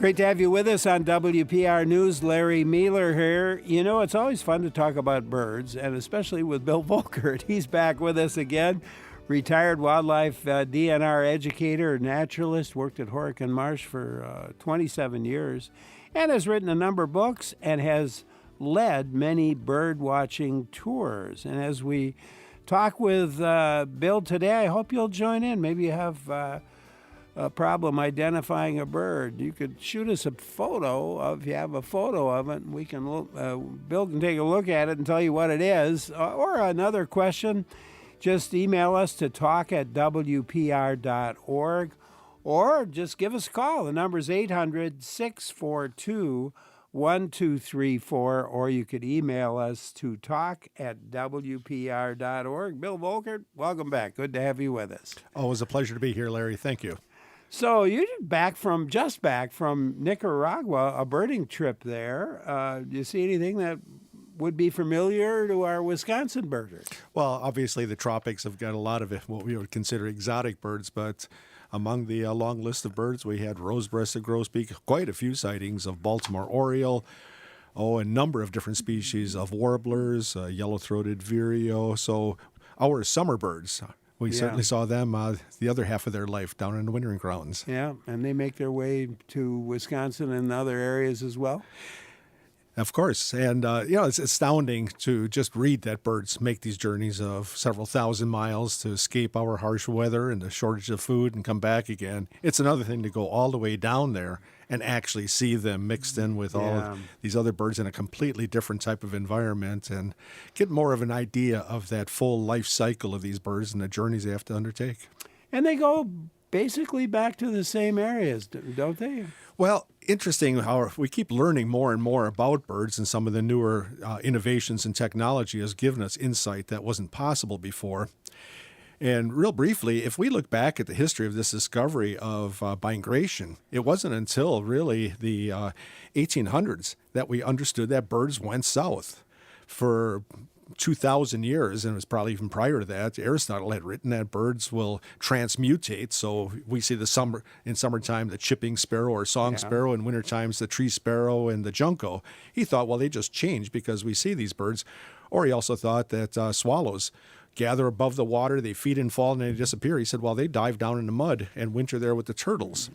Great to have you with us on WPR News. Larry Mealer here. You know, it's always fun to talk about birds, and especially with Bill Volkert. He's back with us again. Retired wildlife DNR educator, naturalist, worked at Horicon Marsh for 27 years, and has written a number of books and has led many bird watching tours. And as we talk with Bill today, I hope you'll join in. Maybe you have a problem identifying a bird. You could shoot us a photo of, if you have a photo of it, and we can look, Bill can take a look at it and tell you what it is. Or another question, just email us to talk@wpr.org, or just give us a call. The number is 800-642-1234, or you could email us to talk@wpr.org. Bill Volkert, welcome back. Good to have you with us. Always a pleasure to be here, Larry. Thank you. So you're just back from Nicaragua, a birding trip there. Do you see anything that would be familiar to our Wisconsin birders? Well, obviously the tropics have got a lot of what we would consider exotic birds, but among the long list of birds, we had rose-breasted grosbeak, quite a few sightings of Baltimore oriole, a number of different species of warblers, yellow-throated vireo. So our summer birds, we certainly saw them the other half of their life down in the wintering grounds. Yeah, and they make their way to Wisconsin and other areas as well? Of course. And, it's astounding to just read that birds make these journeys of several thousand miles to escape our harsh weather and the shortage of food and come back again. It's another thing to go all the way down there and actually see them mixed in with all of these other birds in a completely different type of environment and get more of an idea of that full life cycle of these birds and the journeys they have to undertake. And they go basically back to the same areas, don't they? Well, interesting how we keep learning more and more about birds, and some of the newer innovations in technology has given us insight that wasn't possible before. And real briefly, if we look back at the history of this discovery of migration, it wasn't until really the 1800s that we understood that birds went south. For 2,000 years, and it was probably even prior to that, Aristotle had written that birds will transmutate. So we see in summertime the chipping sparrow or song sparrow, in winter times the tree sparrow and the junco. He thought, well, they just change because we see these birds. Or he also thought that swallows gather above the water, they feed and fall, and they disappear. He said, well, they dive down in the mud and winter there with the turtles.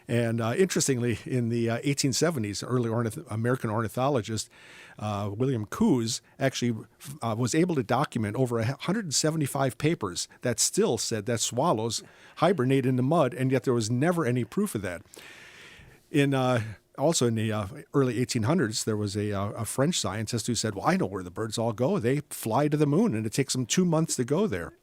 And interestingly, in the 1870s, early American ornithologist William Coos actually was able to document over 175 papers that still said that swallows hibernate in the mud, and yet there was never any proof of that. Also in the early 1800s, there was a French scientist who said, well, I know where the birds all go. They fly to the moon, and it takes them 2 months to go there.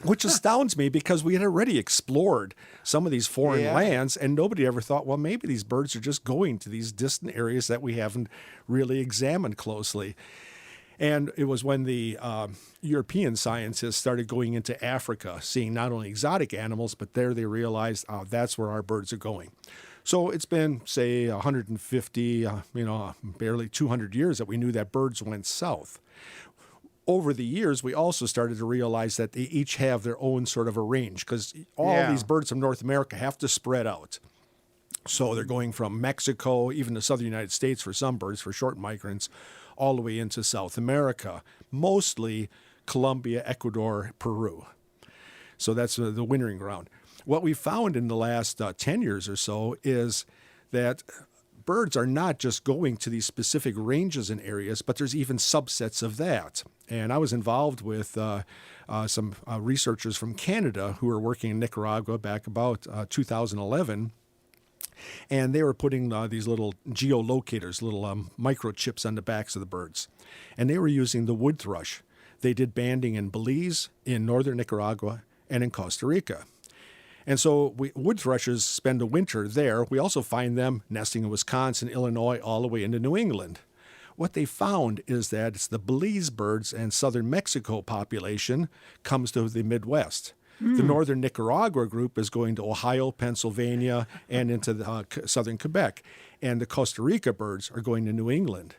Which astounds me because we had already explored some of these foreign lands, and nobody ever thought, well, maybe these birds are just going to these distant areas that we haven't really examined closely. And it was when the European scientists started going into Africa, seeing not only exotic animals, but there they realized that's where our birds are going. So it's been, say, 150, barely 200 years that we knew that birds went south. Over the years, we also started to realize that they each have their own sort of a range, because all these birds from North America have to spread out. So they're going from Mexico, even the southern United States for some birds, for short migrants, all the way into South America, mostly Colombia, Ecuador, Peru. So that's the wintering ground. What we found in the last 10 years or so is that birds are not just going to these specific ranges and areas, but there's even subsets of that. And I was involved with some researchers from Canada who were working in Nicaragua back about 2011. And they were putting these little geolocators, little microchips on the backs of the birds. And they were using the wood thrush. They did banding in Belize, in northern Nicaragua, and in Costa Rica. And so wood thrushes spend the winter there. We also find them nesting in Wisconsin, Illinois, all the way into New England. What they found is that it's the Belize birds and southern Mexico population comes to the Midwest. The northern Nicaragua group is going to Ohio, Pennsylvania, and into southern Quebec. And the Costa Rica birds are going to New England.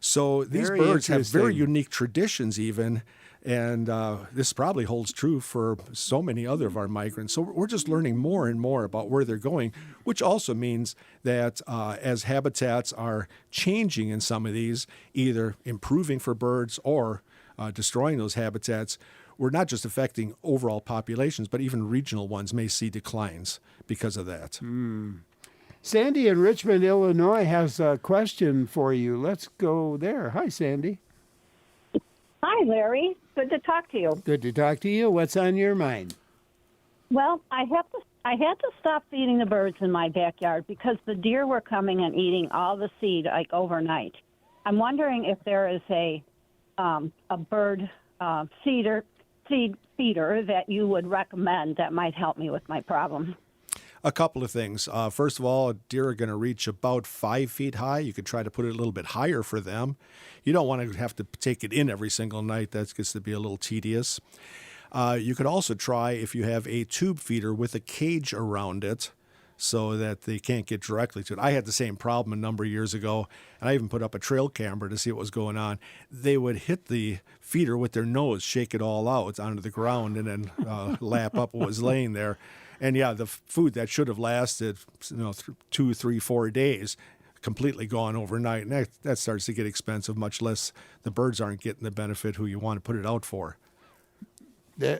So these birds have very unique traditions even And this probably holds true for so many other of our migrants. So we're just learning more and more about where they're going, which also means that as habitats are changing in some of these, either improving for birds or destroying those habitats, we're not just affecting overall populations, but even regional ones may see declines because of that. Sandy in Richmond, Illinois has a question for you. Let's go there. Hi, Sandy. Hi, Larry. Good to talk to you. Good to talk to you. What's on your mind? Well, I had to stop feeding the birds in my backyard because the deer were coming and eating all the seed like overnight. I'm wondering if there is a bird seed feeder that you would recommend that might help me with my problem. A couple of things. First of all, deer are going to reach about 5 feet high. You could try to put it a little bit higher for them. You don't want to have to take it in every single night. That gets to be a little tedious. You could also try if you have a tube feeder with a cage around it so that they can't get directly to it. I had the same problem a number of years ago, and I even put up a trail camera to see what was going on. They would hit the feeder with their nose, shake it all out onto the ground, and then lap up what was laying there. And yeah, the food that should have lasted 2, 3, 4 days, completely gone overnight. And that starts to get expensive, much less the birds aren't getting the benefit who you want to put it out for. So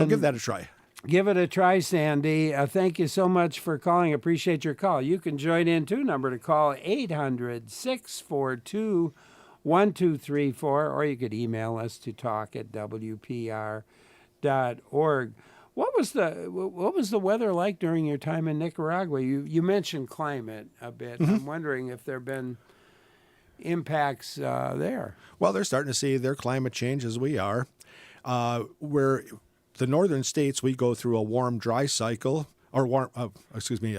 give that a try. Give it a try, Sandy. Thank you so much for calling. Appreciate your call. You can join in too. Number to call 800-642-1234, or you could email us to talk@wpr.org. What was the weather like during your time in Nicaragua? You mentioned climate a bit. I'm wondering if there have been impacts there. Well, they're starting to see their climate change as we are. Where the northern states, we go through a warm dry cycle, or a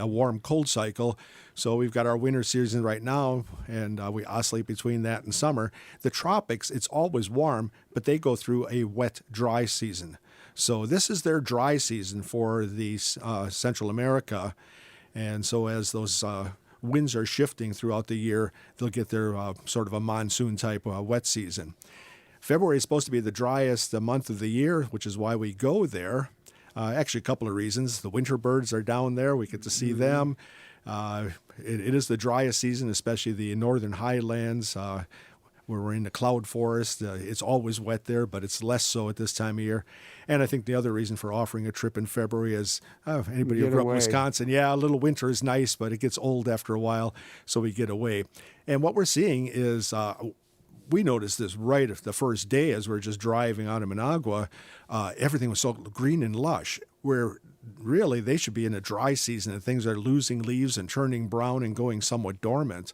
warm cold cycle. So we've got our winter season right now, and we oscillate between that and summer. The tropics, it's always warm, but they go through a wet dry season. So this is their dry season for the Central America. And so as those winds are shifting throughout the year, they'll get their sort of a monsoon type wet season. February is supposed to be the driest month of the year, which is why we go there. Actually, a couple of reasons. The winter birds are down there. We get to see them. It is the driest season, especially the northern highlands. Where we're in the cloud forest. It's always wet there, but it's less so at this time of year. And I think the other reason for offering a trip in February is anybody who grew up in Wisconsin, a little winter is nice, but it gets old after a while, so we get away. And what we're seeing is we noticed this right the first day as we were just driving out of Managua. Everything was so green and lush, where really they should be in a dry season and things are losing leaves and turning brown and going somewhat dormant.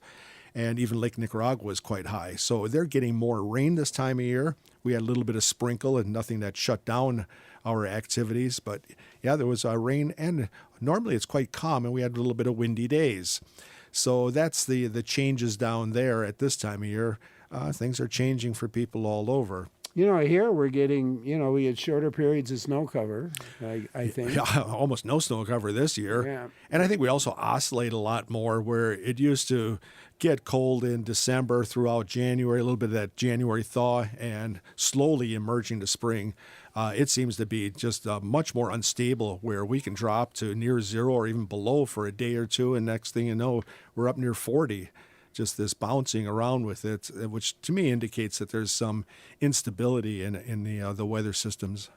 And even Lake Nicaragua is quite high. So they're getting more rain this time of year. We had a little bit of sprinkle and nothing that shut down our activities. But yeah, there was rain, and normally it's quite calm, and we had a little bit of windy days. So that's the changes down there at this time of year. Things are changing for people all over. Here we're getting, we had shorter periods of snow cover, I think. Yeah, almost no snow cover this year. Yeah. And I think we also oscillate a lot more, where it used to get cold in December throughout January, a little bit of that January thaw, and slowly emerging to spring. It seems to be just much more unstable, where we can drop to near zero or even below for a day or two, and next thing you know, we're up near 40. Just this bouncing around with it, which to me indicates that there's some instability in the weather systems.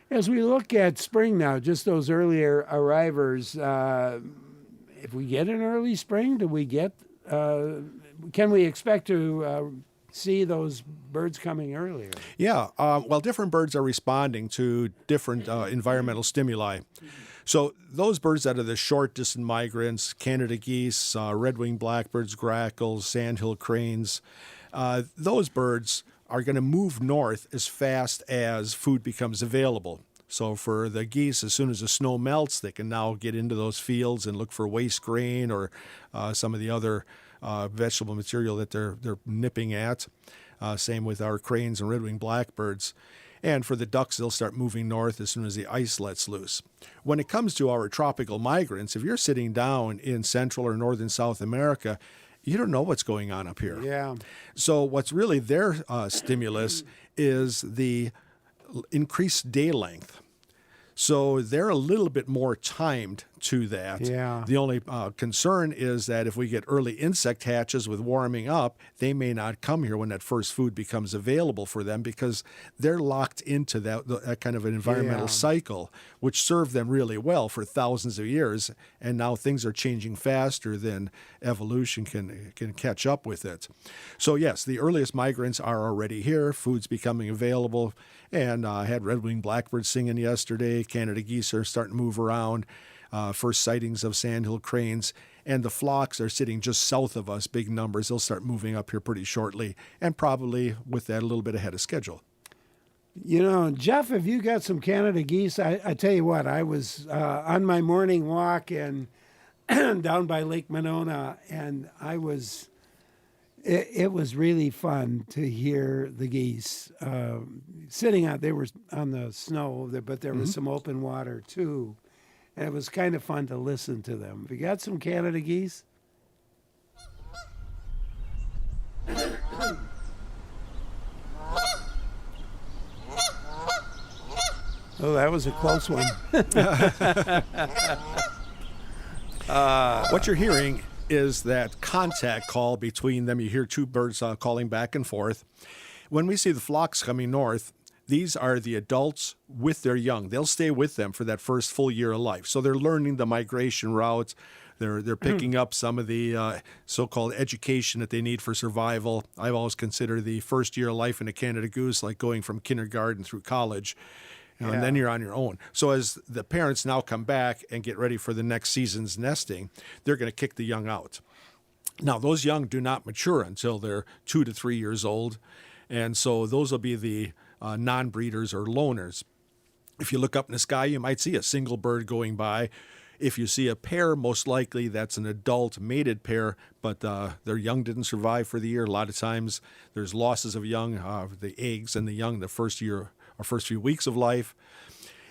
As we look at spring now, just those earlier arrivers, if we get an early spring, can we expect to see those birds coming earlier? Yeah, well, different birds are responding to different environmental stimuli. So those birds that are the short distant migrants, Canada geese, red-winged blackbirds, grackles, sandhill cranes, those birds are going to move north as fast as food becomes available. So for the geese, as soon as the snow melts, they can now get into those fields and look for waste grain or some of the other vegetable material that they're nipping at. Same with our cranes and red-winged blackbirds. And for the ducks, they'll start moving north as soon as the ice lets loose. When it comes to our tropical migrants, if you're sitting down in Central or Northern South America, you don't know what's going on up here. Yeah. So what's really their stimulus is the increased day length. So they're a little bit more timed to that. Yeah. The only concern is that if we get early insect hatches with warming up, they may not come here when that first food becomes available for them because they're locked into that kind of an environmental cycle, which served them really well for thousands of years. And now things are changing faster than evolution can catch up with it. So yes, the earliest migrants are already here. Food's becoming available. And I had red-winged blackbirds singing yesterday. Canada geese are starting to move around. First sightings of sandhill cranes. And the flocks are sitting just south of us, big numbers. They'll start moving up here pretty shortly, and probably with that a little bit ahead of schedule. You know, Jeff, if you got some Canada geese, I tell you what, I was on my morning walk and down by Lake Monona, and it was really fun to hear the geese sitting out. They were on the snow, but there was some open water too. And it was kind of fun to listen to them. Have you got some Canada geese? Oh, that was a close one. What you're hearing is that contact call between them. You hear two birds calling back and forth. When we see the flocks coming north, these are the adults with their young. They'll stay with them for that first full year of life. So they're learning the migration routes. They're picking up some of the so-called education that they need for survival. I've always considered the first year of life in a Canada goose like going from kindergarten through college. And then you're on your own. So as the parents now come back and get ready for the next season's nesting, they're going to kick the young out. Now, those young do not mature until they're 2 to 3 years old. And so those will be the non-breeders or loners. If you look up in the sky, you might see a single bird going by. If you see a pair, most likely that's an adult mated pair, but their young didn't survive for the year. A lot of times there's losses of young, the eggs and the young the first year or first few weeks of life.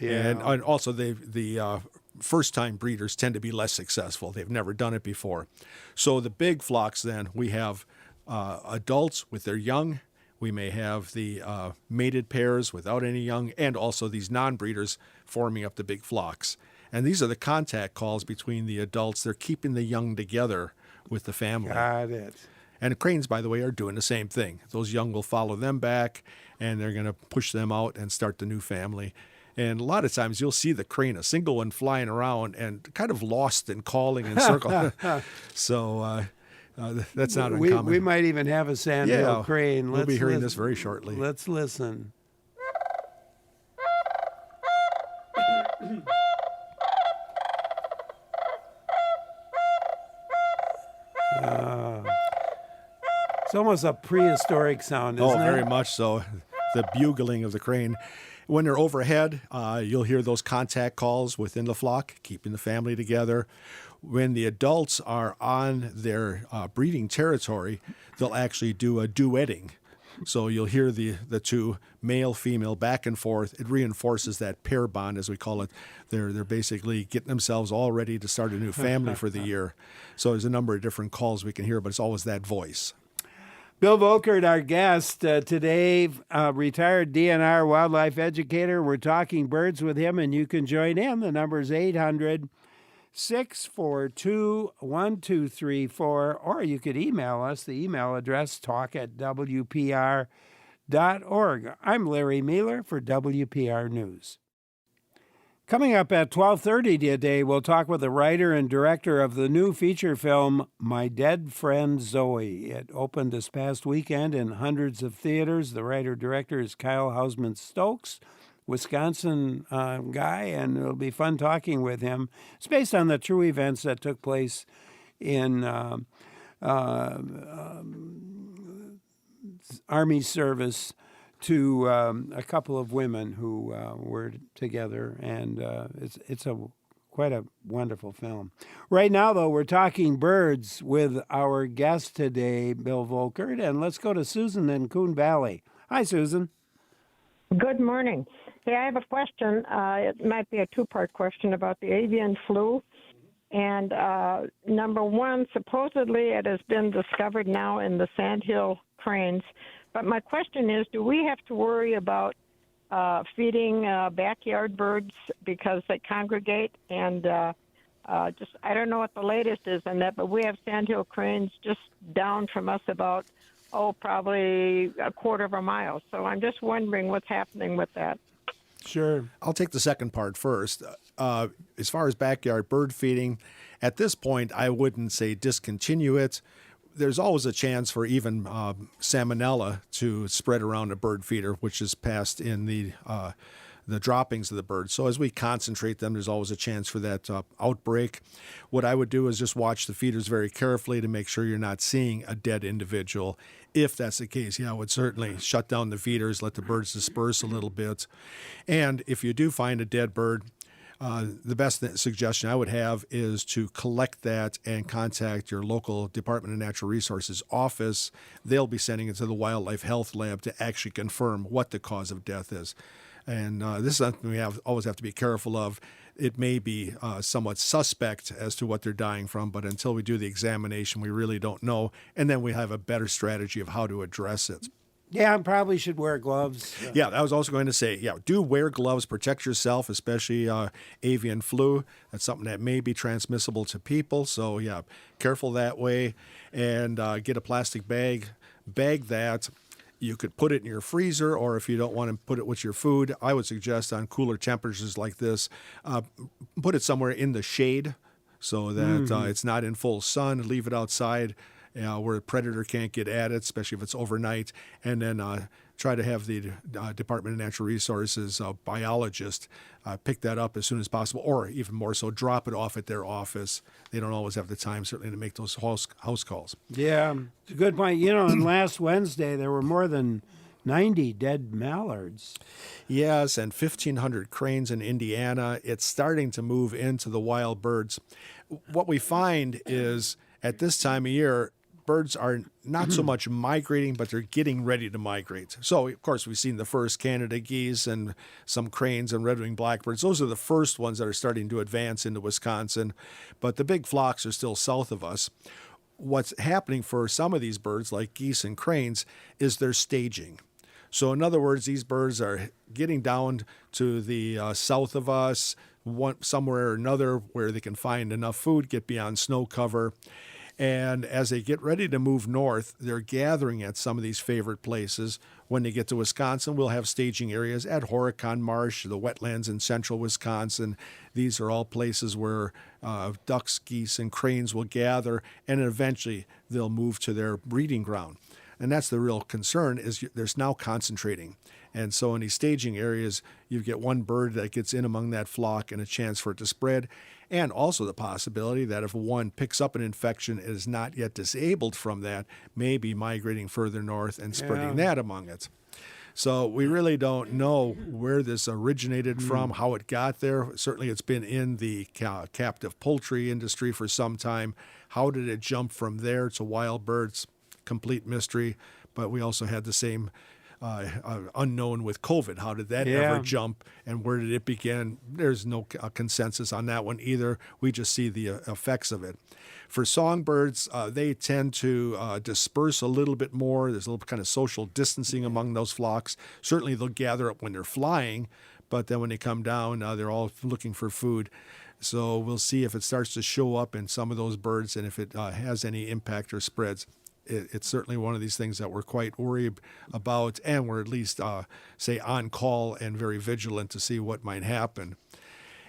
And also the first-time breeders tend to be less successful. They've never done it before. So the big flocks then, we have adults with their young. We may have the mated pairs without any young, and also these non-breeders forming up the big flocks. And these are the contact calls between the adults. They're keeping the young together with the family. Got it. And the cranes, by the way, are doing the same thing. Those young will follow them back, and they're going to push them out and start the new family. And a lot of times you'll see the crane, a single one flying around and kind of lost and calling in circles. So that's not uncommon. We might even have a sandhill crane. We'll be hearing this very shortly. Let's listen. It's almost a prehistoric sound, isn't it? Oh, very much so. The bugling of the crane. When they're overhead, you'll hear those contact calls within the flock, keeping the family together. When the adults are on their breeding territory, they'll actually do a duetting. So you'll hear the two, male, female, back and forth. It reinforces that pair bond, as we call it. They're basically getting themselves all ready to start a new family for the year. So there's a number of different calls we can hear, but it's always that voice. Bill Volkert, our guest today, retired DNR wildlife educator. We're talking birds with him, and you can join in. The number is 800-642-1234, or you could email us. The email address, talk@wpr.org. I'm Larry Mealer for WPR News. Coming up at 12:30 today, we'll talk with the writer and director of the new feature film, My Dead Friend Zoe. It opened this past weekend in hundreds of theaters. The writer-director is Kyle Hausman-Stokes, Wisconsin guy, and it'll be fun talking with him. It's based on the true events that took place in Army service to a couple of women who were together, and it's quite a wonderful film. Right now, though, we're talking birds with our guest today, Bill Volkert, and let's go to Susan in Coon Valley. Hi, Susan. Good morning. Hey, I have a question. It might be a two-part question about the avian flu. And number one, supposedly it has been discovered now in the sandhill cranes. But my question is, do we have to worry about feeding backyard birds because they congregate, and just I don't know what the latest is on that, but we have sandhill cranes just down from us about probably a quarter of a mile. So I'm just wondering what's happening with that. Sure. I'll take the second part first. As far as backyard bird feeding, at this point, I wouldn't say discontinue it. There's always a chance for even salmonella to spread around a bird feeder, which is passed in the droppings of the bird. So as we concentrate them, there's always a chance for that outbreak. What I would do is just watch the feeders very carefully to make sure you're not seeing a dead individual. If that's the case, I would certainly shut down the feeders, let the birds disperse a little bit. And if you do find a dead bird, the best suggestion I would have is to collect that and contact your local Department of Natural Resources office. They'll be sending it to the Wildlife Health Lab to actually confirm what the cause of death is. And this is something we always have to be careful of. It may be somewhat suspect as to what they're dying from, but until we do the examination, we really don't know. And then we have a better strategy of how to address it. Yeah, and probably should wear gloves. Yeah, I was also going to say, do wear gloves, protect yourself, especially avian flu. That's something that may be transmissible to people. So, careful that way. And get a plastic bag. Bag that. You could put it in your freezer, or if you don't want to put it with your food, I would suggest on cooler temperatures like this, put it somewhere in the shade so that it's not in full sun. Leave it outside where a predator can't get at it, especially if it's overnight, and then try to have the Department of Natural Resources biologist pick that up as soon as possible, or even more so, drop it off at their office. They don't always have the time, certainly, to make those house calls. Yeah, it's a good point. And last Wednesday there were more than 90 dead mallards. Yes, and 1,500 cranes in Indiana. It's starting to move into the wild birds. What we find is at this time of year, birds are not so much migrating, but they're getting ready to migrate. So, of course, we've seen the first Canada geese and some cranes and red-winged blackbirds. Those are the first ones that are starting to advance into Wisconsin, but the big flocks are still south of us. What's happening for some of these birds, like geese and cranes, is they're staging. So, in other words, these birds are getting down to the south of us, somewhere or another where they can find enough food, get beyond snow cover. And as they get ready to move north, they're gathering at some of these favorite places. When they get to Wisconsin, we'll have staging areas at Horicon Marsh, the wetlands in central Wisconsin. These are all places where ducks, geese, and cranes will gather, and eventually they'll move to their breeding ground. And that's the real concern, is there's now concentrating. And so in these staging areas, you get one bird that gets in among that flock and a chance for it to spread. And also the possibility that if one picks up an infection and is not yet disabled from that, may be migrating further north and spreading that among it. So we really don't know where this originated from, how it got there. Certainly it's been in the captive poultry industry for some time. How did it jump from there to wild birds? Complete mystery. But we also had the same unknown with COVID. How did that ever jump, and where did it begin? There's no consensus on that one either. We just see the effects of it. For songbirds, they tend to disperse a little bit more. There's a little kind of social distancing among those flocks. Certainly they'll gather up when they're flying, but then when they come down, they're all looking for food. So we'll see if it starts to show up in some of those birds and if it has any impact or spreads. It's certainly one of these things that we're quite worried about, and we're at least, say, on call and very vigilant to see what might happen.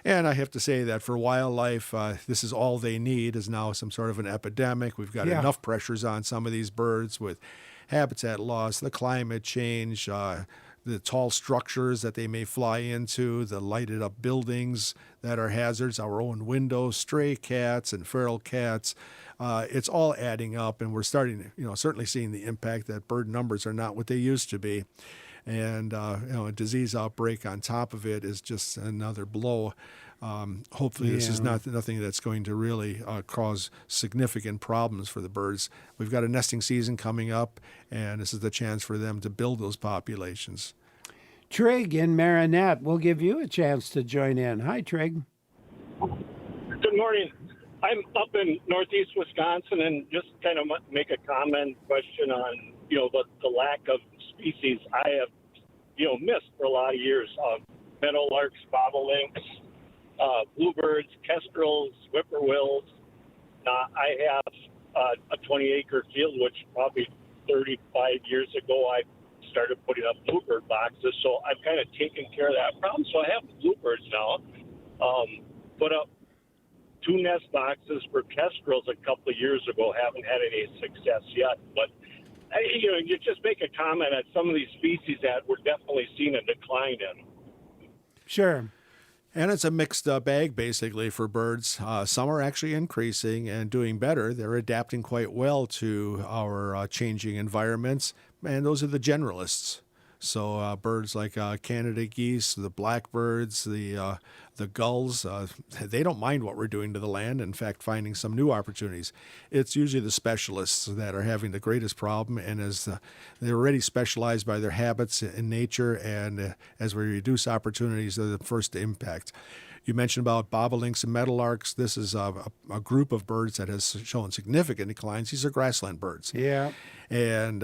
And I have to say that for wildlife, this is all they need is now some sort of an epidemic. We've got enough pressures on some of these birds with habitat loss, the climate change, the tall structures that they may fly into, the lighted up buildings that are hazards, our own windows, stray cats and feral cats. It's all adding up, and we're starting, certainly seeing the impact that bird numbers are not what they used to be. And, a disease outbreak on top of it is just another blow. Hopefully this is nothing that's going to really cause significant problems for the birds. We've got a nesting season coming up, and this is the chance for them to build those populations. Trig in Marinette, we'll give you a chance to join in. Hi, Trig. Good morning. I'm up in northeast Wisconsin, and just kind of make a question on, the lack of species. I have missed for a lot of years. Meadowlarks, bobolinks, bluebirds, kestrels, whippoorwills. I have a 20-acre field, which probably 35 years ago I started putting up bluebird boxes. So I've kind of taken care of that problem. So I have bluebirds now. Put up 2 nest boxes for kestrels a couple of years ago. Haven't had any success yet. But, you just make a comment on some of these species that we're definitely seeing a decline in. Sure. And it's a mixed bag, basically, for birds. Some are actually increasing and doing better. They're adapting quite well to our changing environments, and those are the generalists. So birds like Canada geese, the blackbirds, the gulls, they don't mind what we're doing to the land. In fact, finding some new opportunities. It's usually the specialists that are having the greatest problem, and as they're already specialized by their habits in nature, and as we reduce opportunities, they're the first to impact. You mentioned about bobolinks and meadowlarks. This is a group of birds that has shown significant declines. These are grassland birds. Yeah. And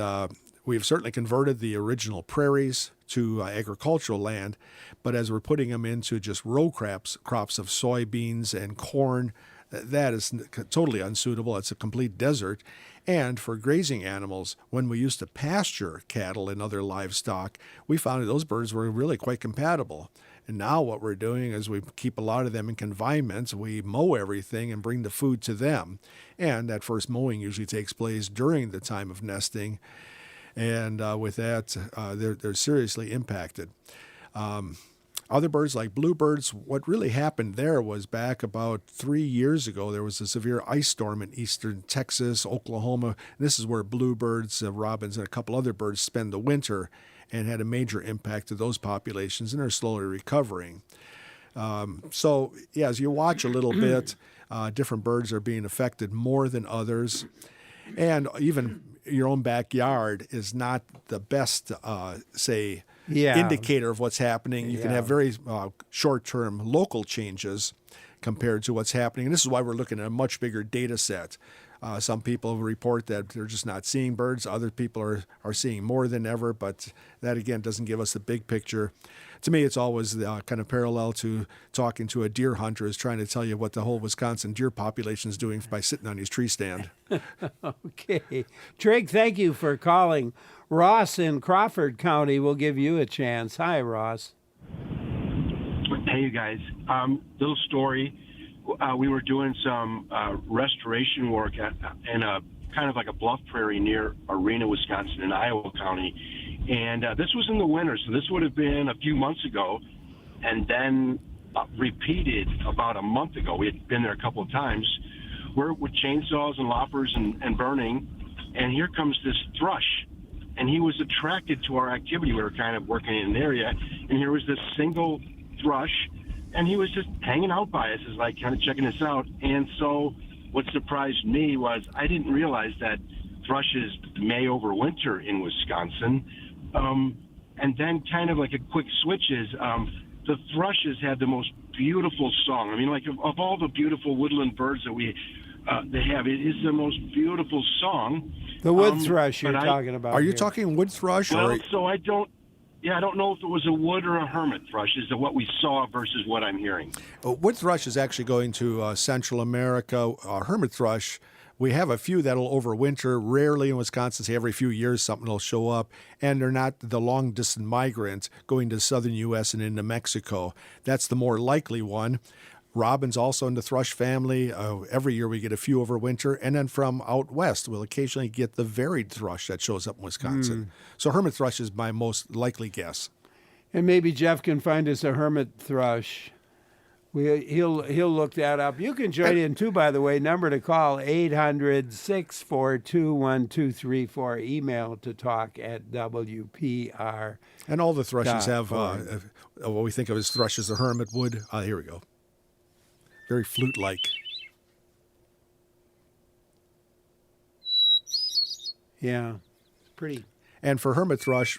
we've certainly converted the original prairies to agricultural land, but as we're putting them into just row crops of soybeans and corn, that is totally unsuitable. It's a complete desert. And for grazing animals, when we used to pasture cattle and other livestock, we found that those birds were really quite compatible. And now what we're doing is we keep a lot of them in confinements. We mow everything and bring the food to them. And that first mowing usually takes place during the time of nesting. And with that, they're seriously impacted. Other birds like bluebirds, what really happened there was back about 3 years ago, there was a severe ice storm in eastern Texas, Oklahoma. This is where bluebirds, robins, and a couple other birds spend the winter, and had a major impact to those populations, and are slowly recovering. So, yeah, as you watch a little bit, different birds are being affected more than others. And even your own backyard is not the best, indicator of what's happening. You can have very short-term local changes compared to what's happening. And this is why we're looking at a much bigger data set. Some people report that they're just not seeing birds. Other people are seeing more than ever, but that, again, doesn't give us the big picture. To me, it's always kind of parallel to talking to a deer hunter is trying to tell you what the whole Wisconsin deer population is doing by sitting on his tree stand. Okay. Trig, thank you for calling. Ross in Crawford County will give you a chance. Hi, Ross. Hey, you guys. Little story. We were doing some restoration work in a kind of like a bluff prairie near Arena, Wisconsin, in Iowa County. And this was in the winter, so this would have been a few months ago. And then repeated about a month ago. We had been there a couple of times. We're with chainsaws and loppers and burning. And here comes this thrush. And he was attracted to our activity. We were kind of working in an area. And here was this single thrush. And he was just hanging out by us, is like kind of checking us out. And so what surprised me was I didn't realize that thrushes may overwinter in Wisconsin. And then kind of like a quick switch is the thrushes have the most beautiful song. I mean, like of all the beautiful woodland birds that they have, it is the most beautiful song. The wood thrush you're talking about. Are you here. talking wood thrush? Well, so I don't know if it was a wood or a hermit thrush is what we saw versus what I'm hearing. Wood thrush is actually going to Central America. Hermit thrush, we have a few that'll overwinter. Rarely in Wisconsin, say every few years something will show up. And they're not the long-distance migrant going to southern U.S. and into Mexico. That's the more likely one. Robins also in the thrush family. Every year we get a few overwinter. And then from out west, we'll occasionally get the varied thrush that shows up in Wisconsin. So hermit thrush is my most likely guess. And maybe Jeff can find us a hermit thrush. He'll look that up. You can join in too, by the way. Number to call, 800-642-1234. Email to talk@WPR. And all the thrushes have what we think of as thrushes, the hermit wood. Here we go. Very flute-like. Yeah, it's pretty. And for hermit thrush,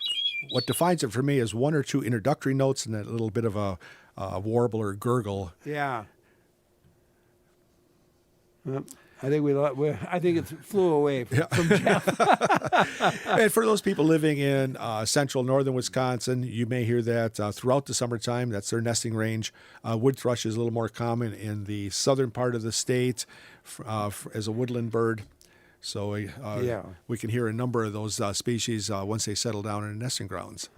what defines it for me is one or two introductory notes and a little bit of a warble or gurgle. Yeah. I think I think it flew away from Jeff. And for those people living in central northern Wisconsin, you may hear that throughout the summertime. That's their nesting range. Wood thrush is a little more common in the southern part of the state as a woodland bird. So we can hear a number of those species once they settle down in nesting grounds.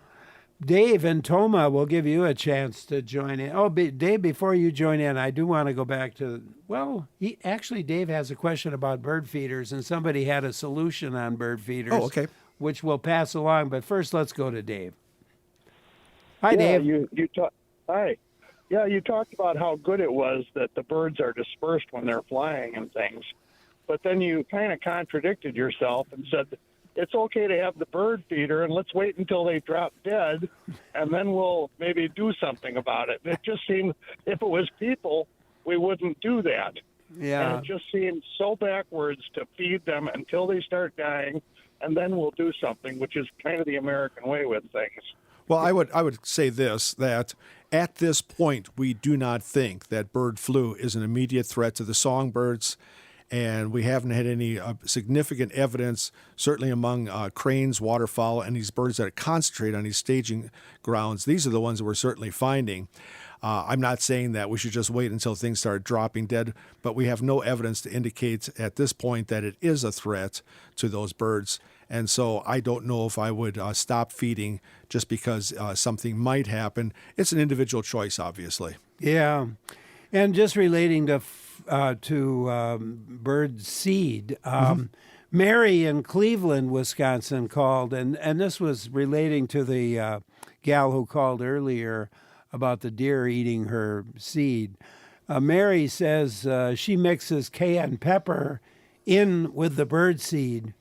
Dave and Toma will give you a chance to join in. Oh, Dave, before you join in, I do want to go back to, Dave has a question about bird feeders, and somebody had a solution on bird feeders. Oh, okay. Which we'll pass along, but first let's go to Dave. Hi, Dave. Hi. Yeah, you talked about how good it was that the birds are dispersed when they're flying and things, but then you kind of contradicted yourself and said it's okay to have the bird feeder, and let's wait until they drop dead, and then we'll maybe do something about it. And it just seemed, if it was people, we wouldn't do that. Yeah. And it just seemed so backwards to feed them until they start dying, and then we'll do something, which is kind of the American way with things. Well, I would say this, that at this point, we do not think that bird flu is an immediate threat to the songbirds. And we haven't had any significant evidence, certainly among cranes, waterfowl, and these birds that concentrate on these staging grounds. These are the ones that we're certainly finding. I'm not saying that we should just wait until things start dropping dead, but we have no evidence to indicate at this point that it is a threat to those birds. And so I don't know if I would stop feeding just because something might happen. It's an individual choice, obviously. Yeah. And just relating to bird seed, Mary in Cleveland, Wisconsin called, and this was relating to the gal who called earlier about the deer eating her seed. Mary says she mixes cayenne pepper in with the bird seed,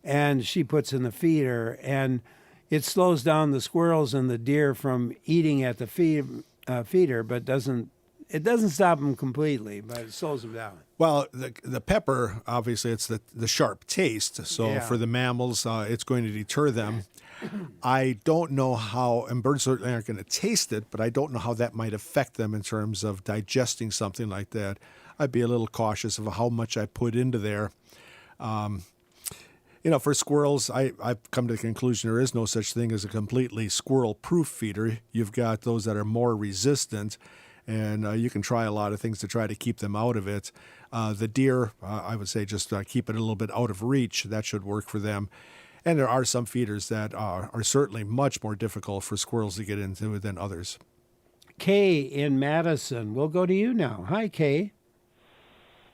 and she puts in the feeder, and it slows down the squirrels and the deer from eating at the feeder, but it doesn't stop them completely, but it slows them down. Well, the pepper, obviously, it's the sharp taste. So for the mammals, it's going to deter them. I don't know how, and birds certainly aren't going to taste it, but I don't know how that might affect them in terms of digesting something like that. I'd be a little cautious of how much I put into there. For squirrels, I've come to the conclusion there is no such thing as a completely squirrel-proof feeder. You've got those that are more resistant, and you can try a lot of things to try to keep them out of it. The deer, I would say just keep it a little bit out of reach. That should work for them. And there are some feeders that are certainly much more difficult for squirrels to get into than others. Kay in Madison, we'll go to you now. Hi, Kay.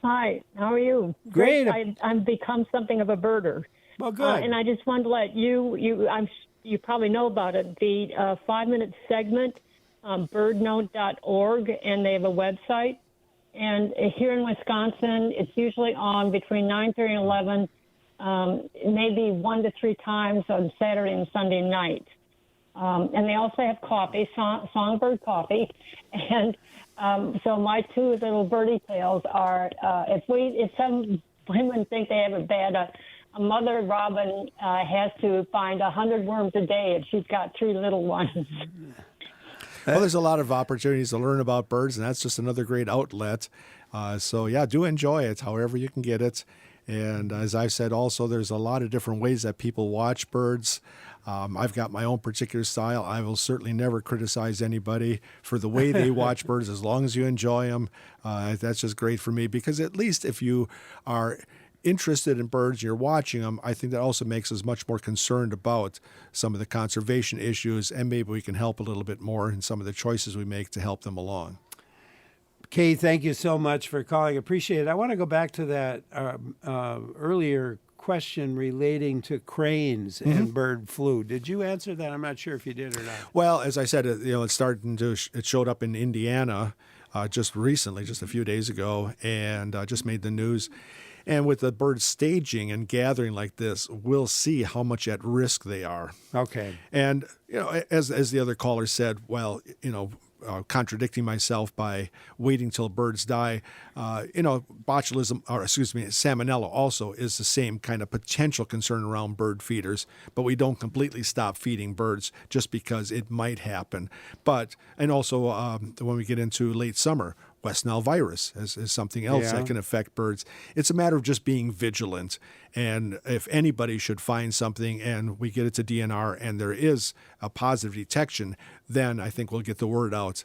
Hi, how are you? Great. I've become something of a birder. Well, good. And I just wanted to let you probably know about it, the 5-minute segment, birdnote.org, and they have a website. And here in Wisconsin, it's usually on between 9:30 and 11, maybe 1 to 3 times on Saturday and Sunday night. And they also have coffee, songbird coffee. And so my 2 little birdie tales are, if some women think they have it bad, a mother robin has to find 100 worms a day, and she's got 3 little ones. Well, there's a lot of opportunities to learn about birds, and that's just another great outlet. Do enjoy it however you can get it. And as I said, also, there's a lot of different ways that people watch birds. I've got my own particular style. I will certainly never criticize anybody for the way they watch birds as long as you enjoy them. That's just great for me, because at least if you are interested in birds, you're watching them, I think that also makes us much more concerned about some of the conservation issues, and maybe we can help a little bit more in some of the choices we make to help them along. Kay, thank you so much for calling. Appreciate it. I want to go back to that earlier question relating to cranes and bird flu. Did you answer that? I'm not sure if you did or not. Well, as I said, it showed up in Indiana just recently, just a few days ago, and just made the news. And with the birds staging and gathering like this, we'll see how much at risk they are. Okay. And, as the other caller said, contradicting myself by waiting till birds die, botulism, salmonella also is the same kind of potential concern around bird feeders, but we don't completely stop feeding birds just because it might happen. And also when we get into late summer, West Nile virus is something else that can affect birds. It's a matter of just being vigilant. And if anybody should find something and we get it to DNR and there is a positive detection, then I think we'll get the word out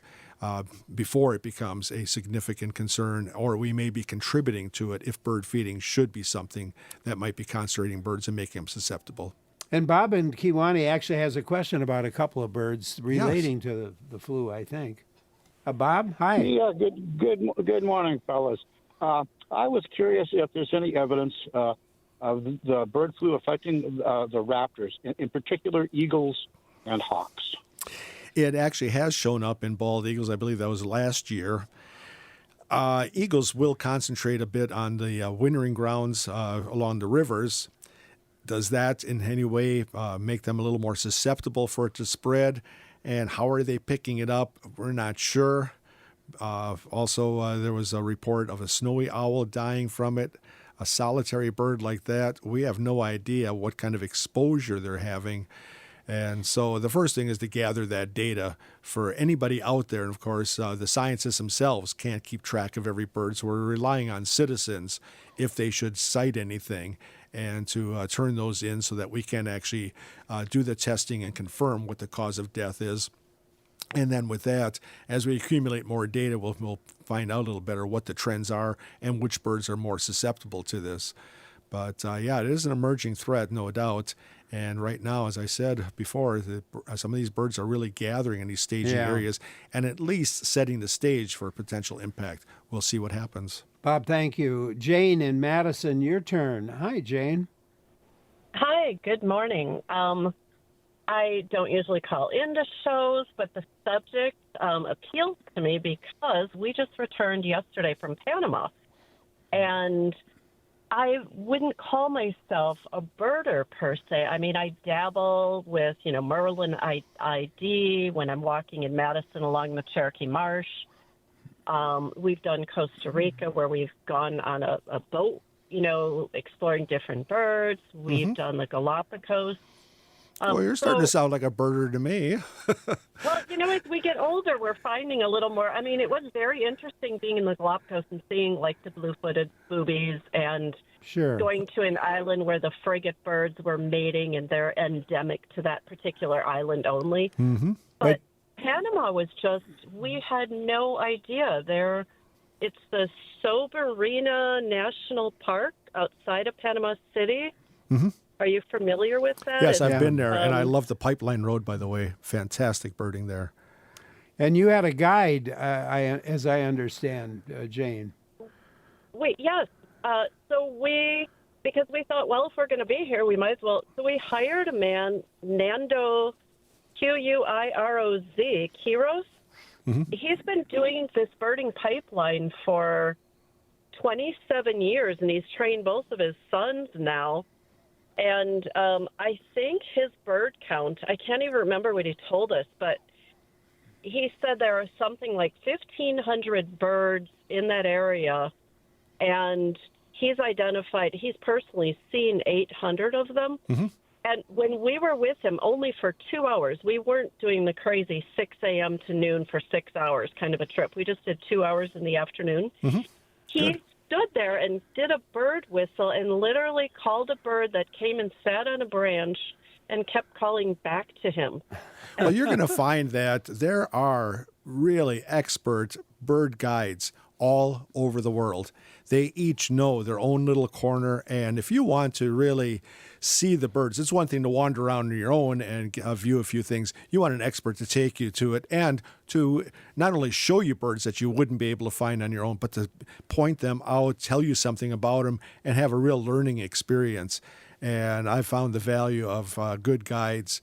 before it becomes a significant concern, or we may be contributing to it if bird feeding should be something that might be concentrating birds and making them susceptible. And Bob in Kewanee actually has a question about a couple of birds relating to the flu, I think. Bob, hi. Yeah, good morning, fellas. I was curious if there's any evidence of the bird flu affecting the raptors, in particular eagles and hawks. It actually has shown up in bald eagles. I believe that was last year. Eagles will concentrate a bit on the wintering grounds along the rivers. Does that in any way make them a little more susceptible for it to spread? And how are they picking it up? We're not sure. Also, there was a report of a snowy owl dying from it. A solitary bird like that, we have no idea what kind of exposure they're having. And so the first thing is to gather that data for anybody out there. And of course, the scientists themselves can't keep track of every bird. So we're relying on citizens if they should cite anything and to turn those in so that we can actually do the testing and confirm what the cause of death is. And then with that, as we accumulate more data, we'll find out a little better what the trends are and which birds are more susceptible to this. But it is an emerging threat, no doubt. And right now, as I said before, some of these birds are really gathering in these staging areas and at least setting the stage for potential impact. We'll see what happens. Bob, thank you. Jane in Madison, your turn. Hi, Jane. Hi, good morning. I don't usually call into shows, but the subject appeals to me because we just returned yesterday from Panama. And I wouldn't call myself a birder per se. I mean, I dabble with, Merlin ID when I'm walking in Madison along the Cherokee Marsh. We've done Costa Rica where we've gone on a boat, exploring different birds. We've done the Galapagos. Well, you're starting to sound like a birder to me. Well, as we get older, we're finding a little more. I mean, it was very interesting being in the Galapagos and seeing like the blue-footed boobies and going to an island where the frigate birds were mating and they're endemic to that particular island only. Mm-hmm. But Panama was just, we had no idea. It's the Soberina National Park outside of Panama City. Mm-hmm. Are you familiar with that? Yes, I've been there, and I love the Pipeline Road, by the way. Fantastic birding there. And you had a guide, as I understand, Jane. Yes. Because we thought, well, if we're going to be here, we might as well. So we hired a man, Nando, Quiroz. Mm-hmm. He's been doing this birding pipeline for 27 years, and he's trained both of his sons now. And I think his bird count, I can't even remember what he told us, but he said there are something like 1,500 birds in that area, and he's personally seen 800 of them. Mm-hmm. And when we were with him only for 2 hours, we weren't doing the crazy 6 a.m. to noon for 6 hours kind of a trip. We just did 2 hours in the afternoon. Mm-hmm. He stood there and did a bird whistle and literally called a bird that came and sat on a branch and kept calling back to him. Well, you're going to find that there are really expert bird guides all over the world. They each know their own little corner, and if you want to really see the birds, it's one thing to wander around on your own and view a few things. You want an expert to take you to it and to not only show you birds that you wouldn't be able to find on your own, but to point them out, tell you something about them, and have a real learning experience. And I found the value of good guides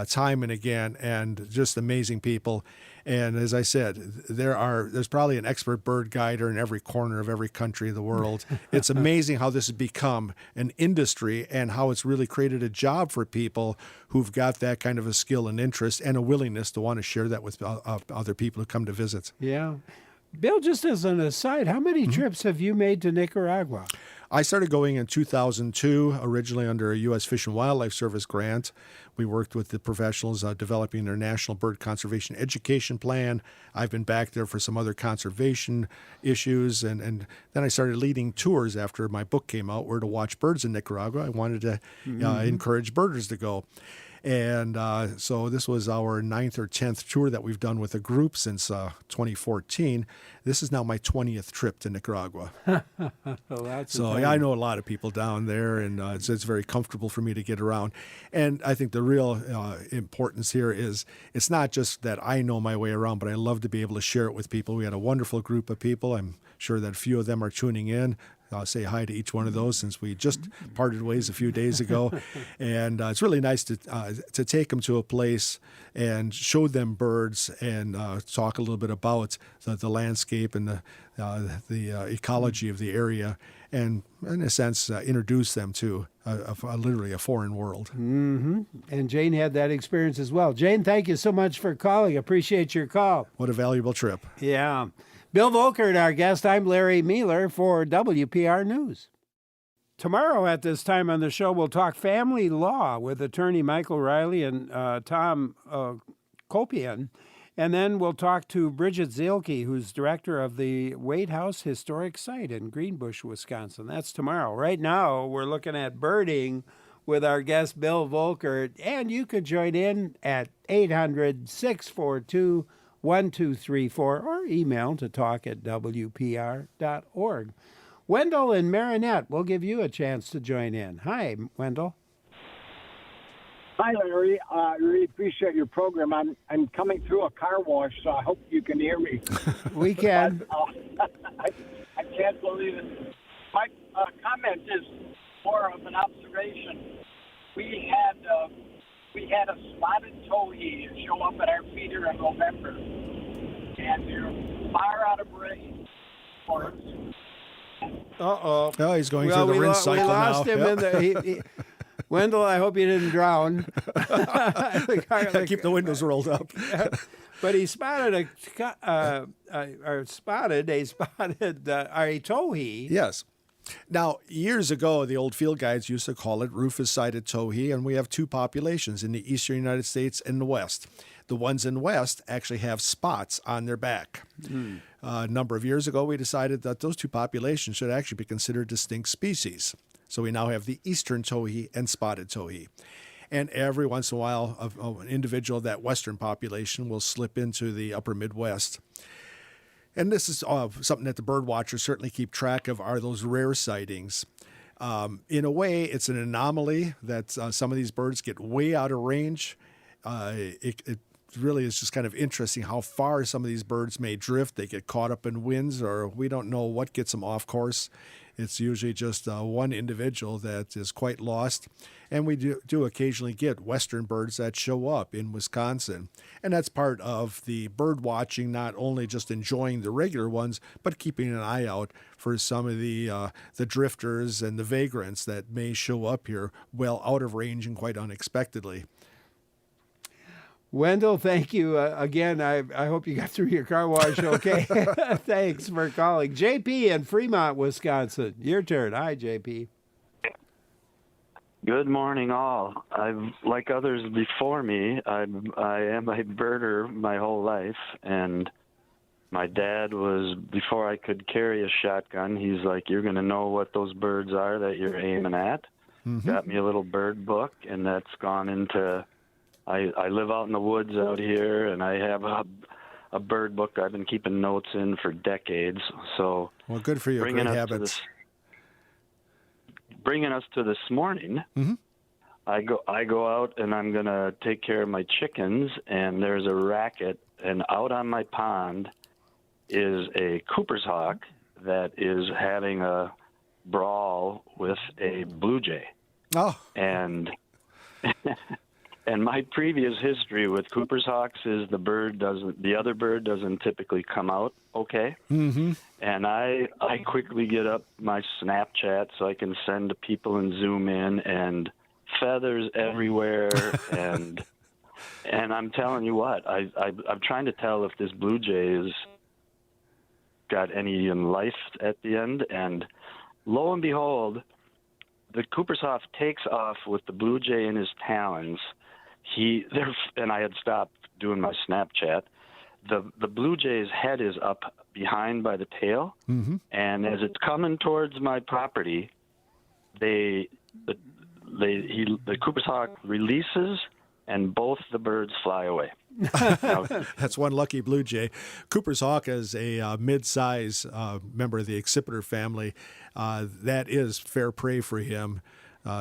time and again, and just amazing people. And as I said, there's probably an expert bird guider in every corner of every country of the world. It's amazing how this has become an industry and how it's really created a job for people who've got that kind of a skill and interest and a willingness to want to share that with other people who come to visit. Yeah. Bill, just as an aside, how many trips have you made to Nicaragua? I started going in 2002, originally under a U.S. Fish and Wildlife Service grant. We worked with the professionals developing their National Bird Conservation Education Plan. I've been back there for some other conservation issues, and then I started leading tours after my book came out, Where to Watch Birds in Nicaragua. I wanted to encourage birders to go. And so this was our 9th or 10th tour that we've done with a group since 2014. This is now my 20th trip to Nicaragua. I know a lot of people down there, and it's very comfortable for me to get around. And I think the real importance here is it's not just that I know my way around, but I love to be able to share it with people. We had a wonderful group of people. I'm sure that a few of them are tuning in. I'll say hi to each one of those since we just parted ways a few days ago. And it's really nice to take them to a place and show them birds and talk a little bit about the landscape and the ecology of the area and, in a sense, introduce them to literally a foreign world. Mm-hmm. And Jane had that experience as well. Jane, thank you so much for calling. Appreciate your call. What a valuable trip. Yeah. Bill Volkert, our guest. I'm Larry Mealer for WPR News. Tomorrow at this time on the show, we'll talk family law with attorney Michael Riley and Tom Kopian. And then we'll talk to Bridget Zielke, who's director of the Wade House Historic Site in Greenbush, Wisconsin. That's tomorrow. Right now, we're looking at birding with our guest, Bill Volkert. And you could join in at 800-642-1234 or email to talk@wpr.org. Wendell and Marinette, we'll give you a chance to join in. Hi, Wendell. Hi, Larry. I really appreciate your program. I'm coming through a car wash, so I hope you can hear me. We can. But, I can't believe it. My comment is more of an observation. We had a spotted towhee show up at our feeder in November, and they're far out of range for us. Uh-oh. Oh, he's going through the rinse cycle now. We lost him in the... Wendell, I hope you didn't drown. Keep the windows rolled up. But he spotted a towhee. Yes. Now, years ago, the old field guides used to call it rufous-sided towhee, and we have two populations in the eastern United States and the west. The ones in the west actually have spots on their back. A number of years ago, we decided that those two populations should actually be considered distinct species. So we now have the eastern towhee and spotted towhee. And every once in a while, an individual of that western population will slip into the upper Midwest. And this is something that the bird watchers certainly keep track of, are those rare sightings. In a way, it's an anomaly that some of these birds get way out of range. It really is just kind of interesting how far some of these birds may drift. They get caught up in winds, or we don't know what gets them off course. It's usually just one individual that is quite lost. And we do occasionally get western birds that show up in Wisconsin. And that's part of the bird watching, not only just enjoying the regular ones, but keeping an eye out for some of the drifters and the vagrants that may show up here well out of range and quite unexpectedly. Wendell, thank you again. I hope you got through your car wash okay. Thanks for calling. JP in Fremont, Wisconsin. Your turn. Hi, JP. Good morning, all. Like others before me, I am a birder my whole life, and my dad was, before I could carry a shotgun, he's like, you're going to know what those birds are that you're aiming at. Mm-hmm. Got me a little bird book, and that's gone into... I live out in the woods out here, and I have a bird book I've been keeping notes in for decades. So, well, good for you. Great habits. Bringing us to this morning, mm-hmm. I go out and I'm gonna take care of my chickens, and there's a racket, and out on my pond is a Cooper's hawk that is having a brawl with a blue jay. Oh, and. And my previous history with Cooper's hawks is the other bird doesn't typically come out okay. Mm-hmm. And I quickly get up my Snapchat so I can send to people and zoom in, and feathers everywhere. and I'm telling you what, I'm trying to tell if this blue jay has got any life at the end, and lo and behold, the Cooper's Hawk takes off with the blue jay in his talons. And I had stopped doing my Snapchat. The blue jay's head is up behind by the tail, Mm-hmm. and as it's coming towards my property, the Cooper's Hawk releases, and both the birds fly away. That's one lucky blue jay. Cooper's hawk is a mid-size member of the accipiter family. That is fair prey for him.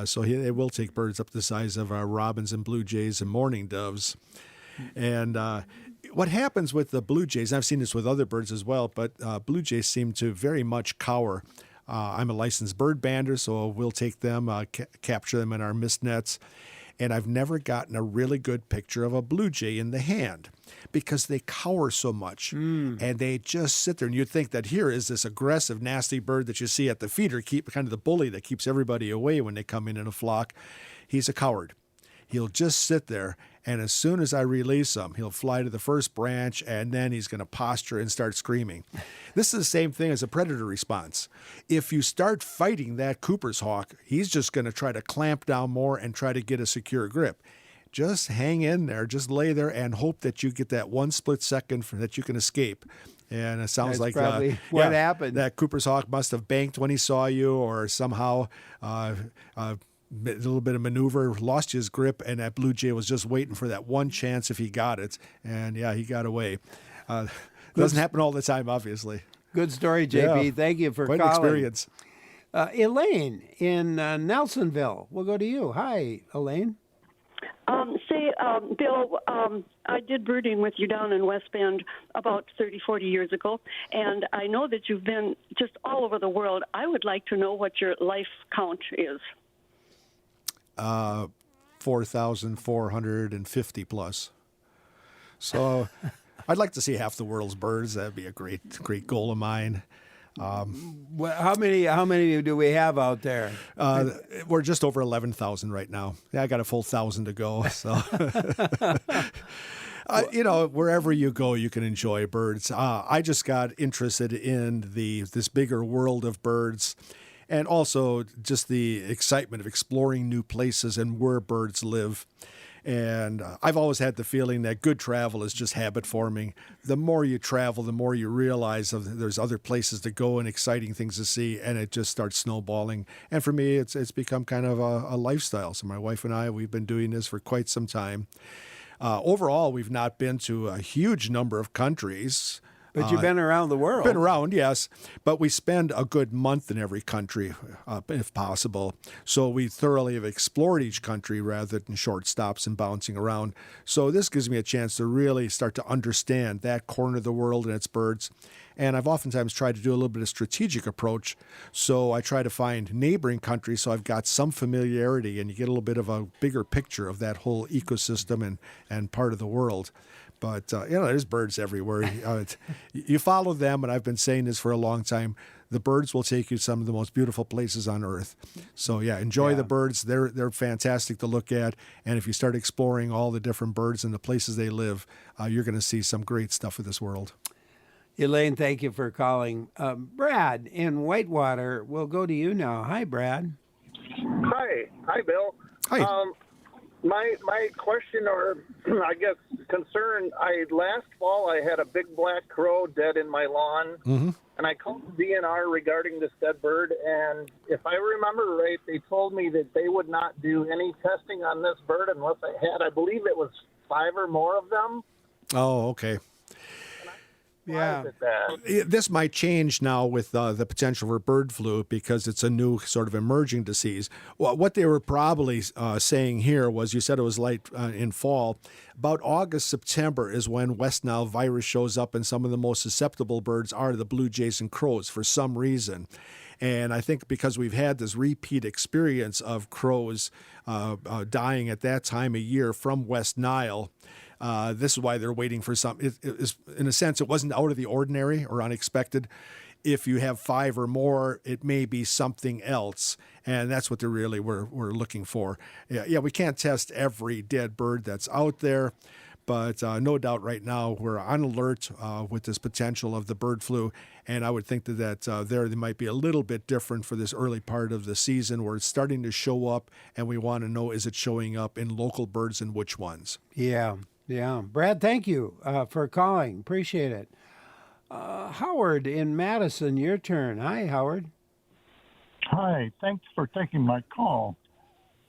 So they will take birds up to the size of robins and blue jays and mourning doves. And what happens with the blue jays, and I've seen this with other birds as well, but blue jays seem to very much cower. I'm a licensed bird bander, so we'll take them, capture them in our mist nets. And I've never gotten a really good picture of a blue jay in the hand because they cower so much and they just sit there. And you'd think that here is this aggressive, nasty bird that you see at the feeder, kind of the bully that keeps everybody away when they come in a flock. He's a coward. He'll just sit there, and as soon as I release him, he'll fly to the first branch, and then he's going to posture and start screaming. This is the same thing as a predator response. If you start fighting that Cooper's hawk, he's just going to try to clamp down more and try to get a secure grip. Just hang in there, just lay there, and hope that you get that one split second that you can escape. And it sounds That's like probably what happened. That Cooper's hawk must have banked when he saw you, or somehow a little bit of maneuver, lost his grip, and that blue jay was just waiting for that one chance if he got it. And yeah, he got away. Doesn't happen all the time, obviously. Good story, JP. Yeah. Thank you for Quite calling. an experience. Elaine in Nelsonville. We'll go to you. Hi, Elaine. Bill, I did birding with you down in West Bend about 30, 40 years ago, and I know that you've been just all over the world. I would like to know what your life count is. 4,450 plus. So I'd like to see half the world's birds. That'd be a great goal of mine. How many do we have out there? We're just over 11,000 right now. Yeah, I got a full 1,000 to go. So, wherever you go, you can enjoy birds. I just got interested in this bigger world of birds. And also just the excitement of exploring new places and where birds live. And I've always had the feeling that good travel is just habit forming. The more you travel, the more you realize there's other places to go and exciting things to see, and it just starts snowballing. And for me, it's become kind of a lifestyle. So my wife and I, we've been doing this for quite some time. Overall, we've not been to a huge number of countries. But you've been around the world. Been around, yes. But we spend a good month in every country, if possible. So we thoroughly have explored each country rather than short stops and bouncing around. So this gives me a chance to really start to understand that corner of the world and its birds. And I've oftentimes tried to do a little bit of strategic approach. So I try to find neighboring countries so I've got some familiarity and you get a little bit of a bigger picture of that whole ecosystem and part of the world. But, there's birds everywhere. You follow them, and I've been saying this for a long time, the birds will take you to some of the most beautiful places on earth. So, enjoy the birds. They're fantastic to look at. And if you start exploring all the different birds and the places they live, you're going to see some great stuff of this world. Elaine, thank you for calling. Brad in Whitewater, we'll go to you now. Hi, Brad. Hi, Bill. Hi. My question, or I guess concern, last fall I had a big black crow dead in my lawn, and I called the DNR regarding this dead bird, and if I remember right, they told me that they would not do any testing on this bird unless I believe it was 5 or more of them. Oh, okay. Yeah. This might change now with the potential for bird flu because it's a new sort of emerging disease. Well, what they were probably saying here was, you said it was late in fall. About August, September is when West Nile virus shows up, and some of the most susceptible birds are the blue jays and crows for some reason. And I think because we've had this repeat experience of crows dying at that time of year from West Nile, this is why they're waiting for some. In a sense, it wasn't out of the ordinary or unexpected. If you have 5 or more, it may be something else, and that's what they really were looking for. Yeah, we can't test every dead bird that's out there, But no doubt right now we're on alert with this potential of the bird flu. And I would think that they might be a little bit different for this early part of the season where it's starting to show up. And we want to know, is it showing up in local birds and which ones? Yeah. Brad, thank you for calling. Appreciate it. Howard in Madison, your turn. Hi, Howard. Hi, thanks for taking my call.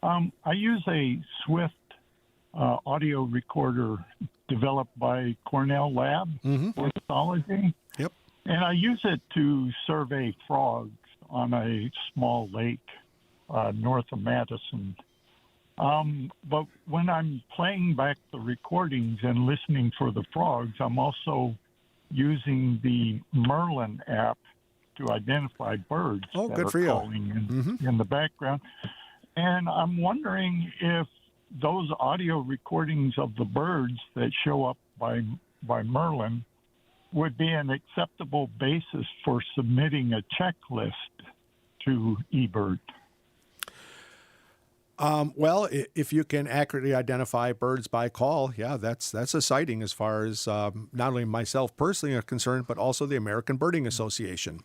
I use a Swift audio recorder developed by Cornell Lab for ethology. Yep. And I use it to survey frogs on a small lake north of Madison. But when I'm playing back the recordings and listening for the frogs, I'm also using the Merlin app to identify birds that are good for you. calling in the background. And I'm wondering if those audio recordings of the birds that show up by Merlin would be an acceptable basis for submitting a checklist to eBird. Well, if you can accurately identify birds by call, yeah, that's a sighting as far as not only myself personally are concerned, but also the American Birding Association.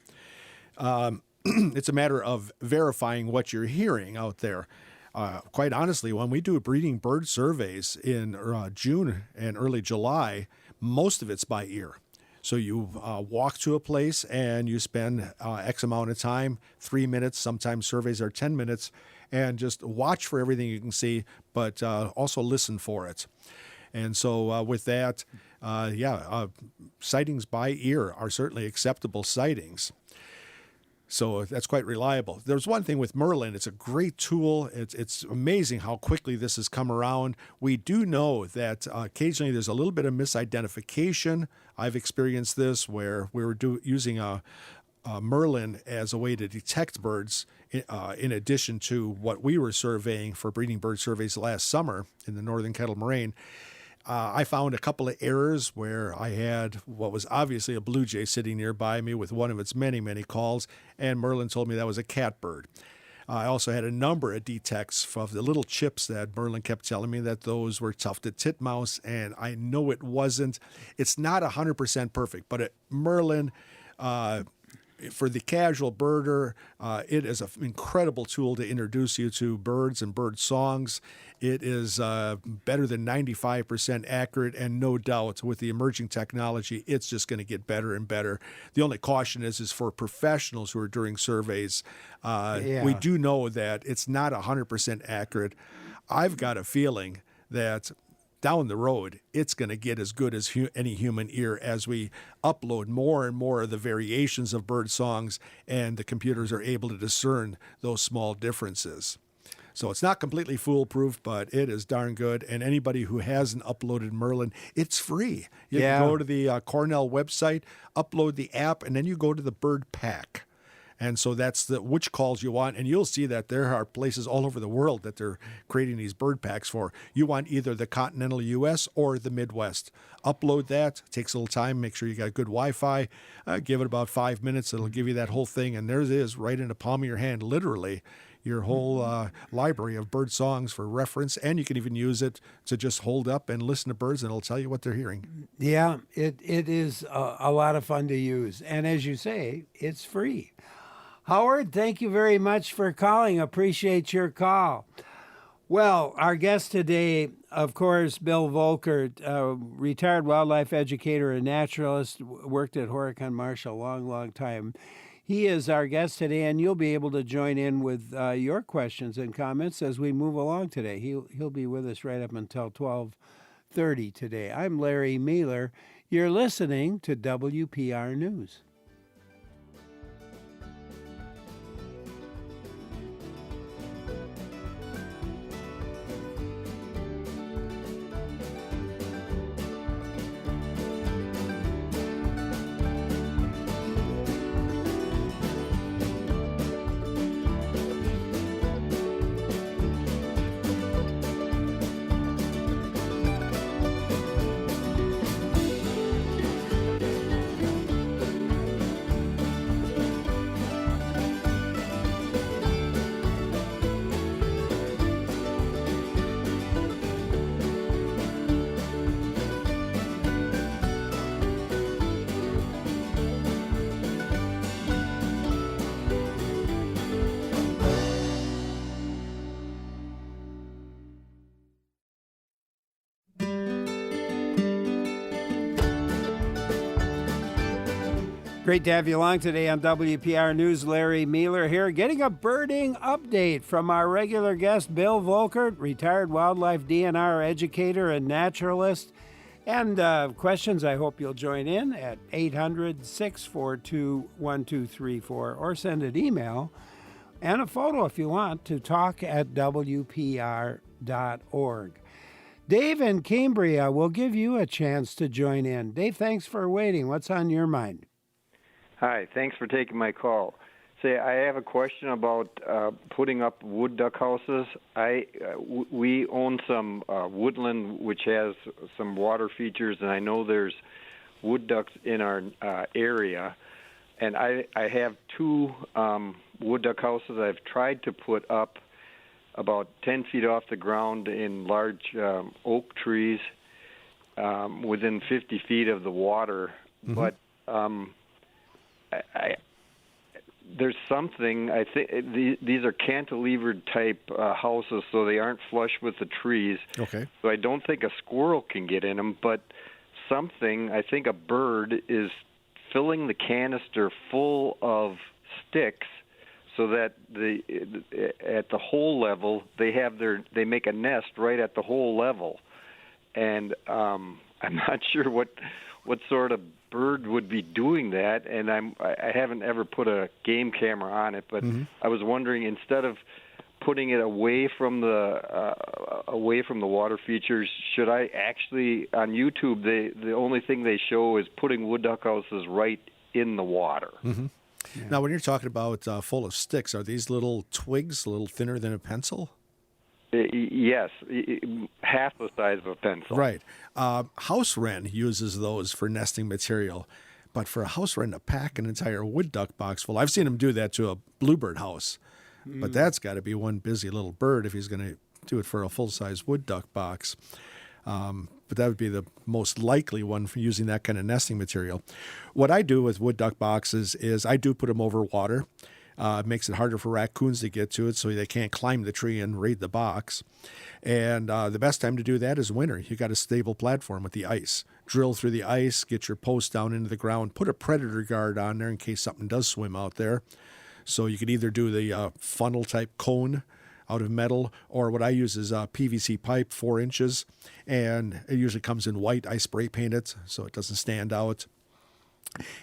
It's a matter of verifying what you're hearing out there. Quite honestly, when we do breeding bird surveys in June and early July, most of it's by ear. So you walk to a place and you spend X amount of time, 3 minutes, sometimes surveys are 10 minutes, and just watch for everything you can see, but also listen for it. And so with that, sightings by ear are certainly acceptable sightings. So that's quite reliable. There's one thing with Merlin. It's a great tool. It's amazing how quickly this has come around. We do know that occasionally there's a little bit of misidentification. I've experienced this where we were using a Merlin as a way to detect birds in addition to what we were surveying for breeding bird surveys last summer in the northern kettle moraine. I found a couple of errors where I had what was obviously a blue jay sitting nearby me with one of its many, many calls, and Merlin told me that was a catbird. I also had a number of detects of the little chips that Merlin kept telling me that those were tufted titmouse, and I know it wasn't. It's not 100% perfect, but Merlin, for the casual birder, it is an incredible tool to introduce you to birds and bird songs. It is better than 95% accurate, and no doubt with the emerging technology, it's just going to get better and better. The only caution is for professionals who are doing surveys. We do know that it's not 100% accurate. I've got a feeling that down the road, it's going to get as good as any human ear as we upload more and more of the variations of bird songs, and the computers are able to discern those small differences. So it's not completely foolproof, but it is darn good. And anybody who hasn't uploaded Merlin, it's free. You can go to the Cornell website, upload the app, and then you go to the bird pack. And so that's which calls you want. And you'll see that there are places all over the world that they're creating these bird packs for. You want either the continental U.S. or the Midwest. Upload that. Takes a little time. Make sure you got good Wi-Fi. Give it about 5 minutes. It'll give you that whole thing. And there it is right in the palm of your hand, literally, your whole library of bird songs for reference. And you can even use it to just hold up and listen to birds, and it'll tell you what they're hearing. Yeah, it is a lot of fun to use. And as you say, it's free. Howard, thank you very much for calling. Appreciate your call. Well, our guest today, of course, Bill Volkert, retired wildlife educator and naturalist, worked at Horicon Marsh a long, long time. He is our guest today, and you'll be able to join in with your questions and comments as we move along today. He'll be with us right up until 12:30 today. I'm Larry Mealer. You're listening to WPR News. Great to have you along today on WPR News. Larry Mealer here, getting a birding update from our regular guest, Bill Volkert, retired wildlife DNR educator and naturalist. And questions, I hope you'll join in at 800-642-1234 or send an email and a photo if you want to talk@WPR.org. Dave in Cambria will give you a chance to join in. Dave, thanks for waiting. What's on your mind? Hi, thanks for taking my call. Say, I have a question about putting up wood duck houses. We own some woodland which has some water features, and I know there's wood ducks in our area. And I have two wood duck houses I've tried to put up about 10 feet off the ground in large oak trees within 50 feet of the water. Mm-hmm. But there's something, I think these are cantilevered type houses, so they aren't flush with the trees. Okay. So I don't think a squirrel can get in them, but something, I think a bird is filling the canister full of sticks so that at the hole level they make a nest right at the hole level. And I'm not sure what sort of bird would be doing that, and I haven't ever put a game camera on it, but mm-hmm. I was wondering, instead of putting it away from the water features, should I actually, on YouTube, the only thing they show is putting wood duck houses right in the water. Mm-hmm. Yeah. Now, when you're talking about full of sticks, are these little twigs, a little thinner than a pencil? Yes, half the size of a pencil. Right. House wren uses those for nesting material, but for a house wren to pack an entire wood duck box full, I've seen him do that to a bluebird house, but that's got to be one busy little bird if he's going to do it for a full-size wood duck box. But that would be the most likely one for using that kind of nesting material. What I do with wood duck boxes is I do put them over water. It makes it harder for raccoons to get to it, so they can't climb the tree and raid the box. And the best time to do that is winter. You got a stable platform with the ice. Drill through the ice, get your post down into the ground, put a predator guard on there in case something does swim out there. So you could either do the funnel type cone out of metal, or what I use is a PVC pipe, 4 inches, and it usually comes in white. I spray paint it so it doesn't stand out.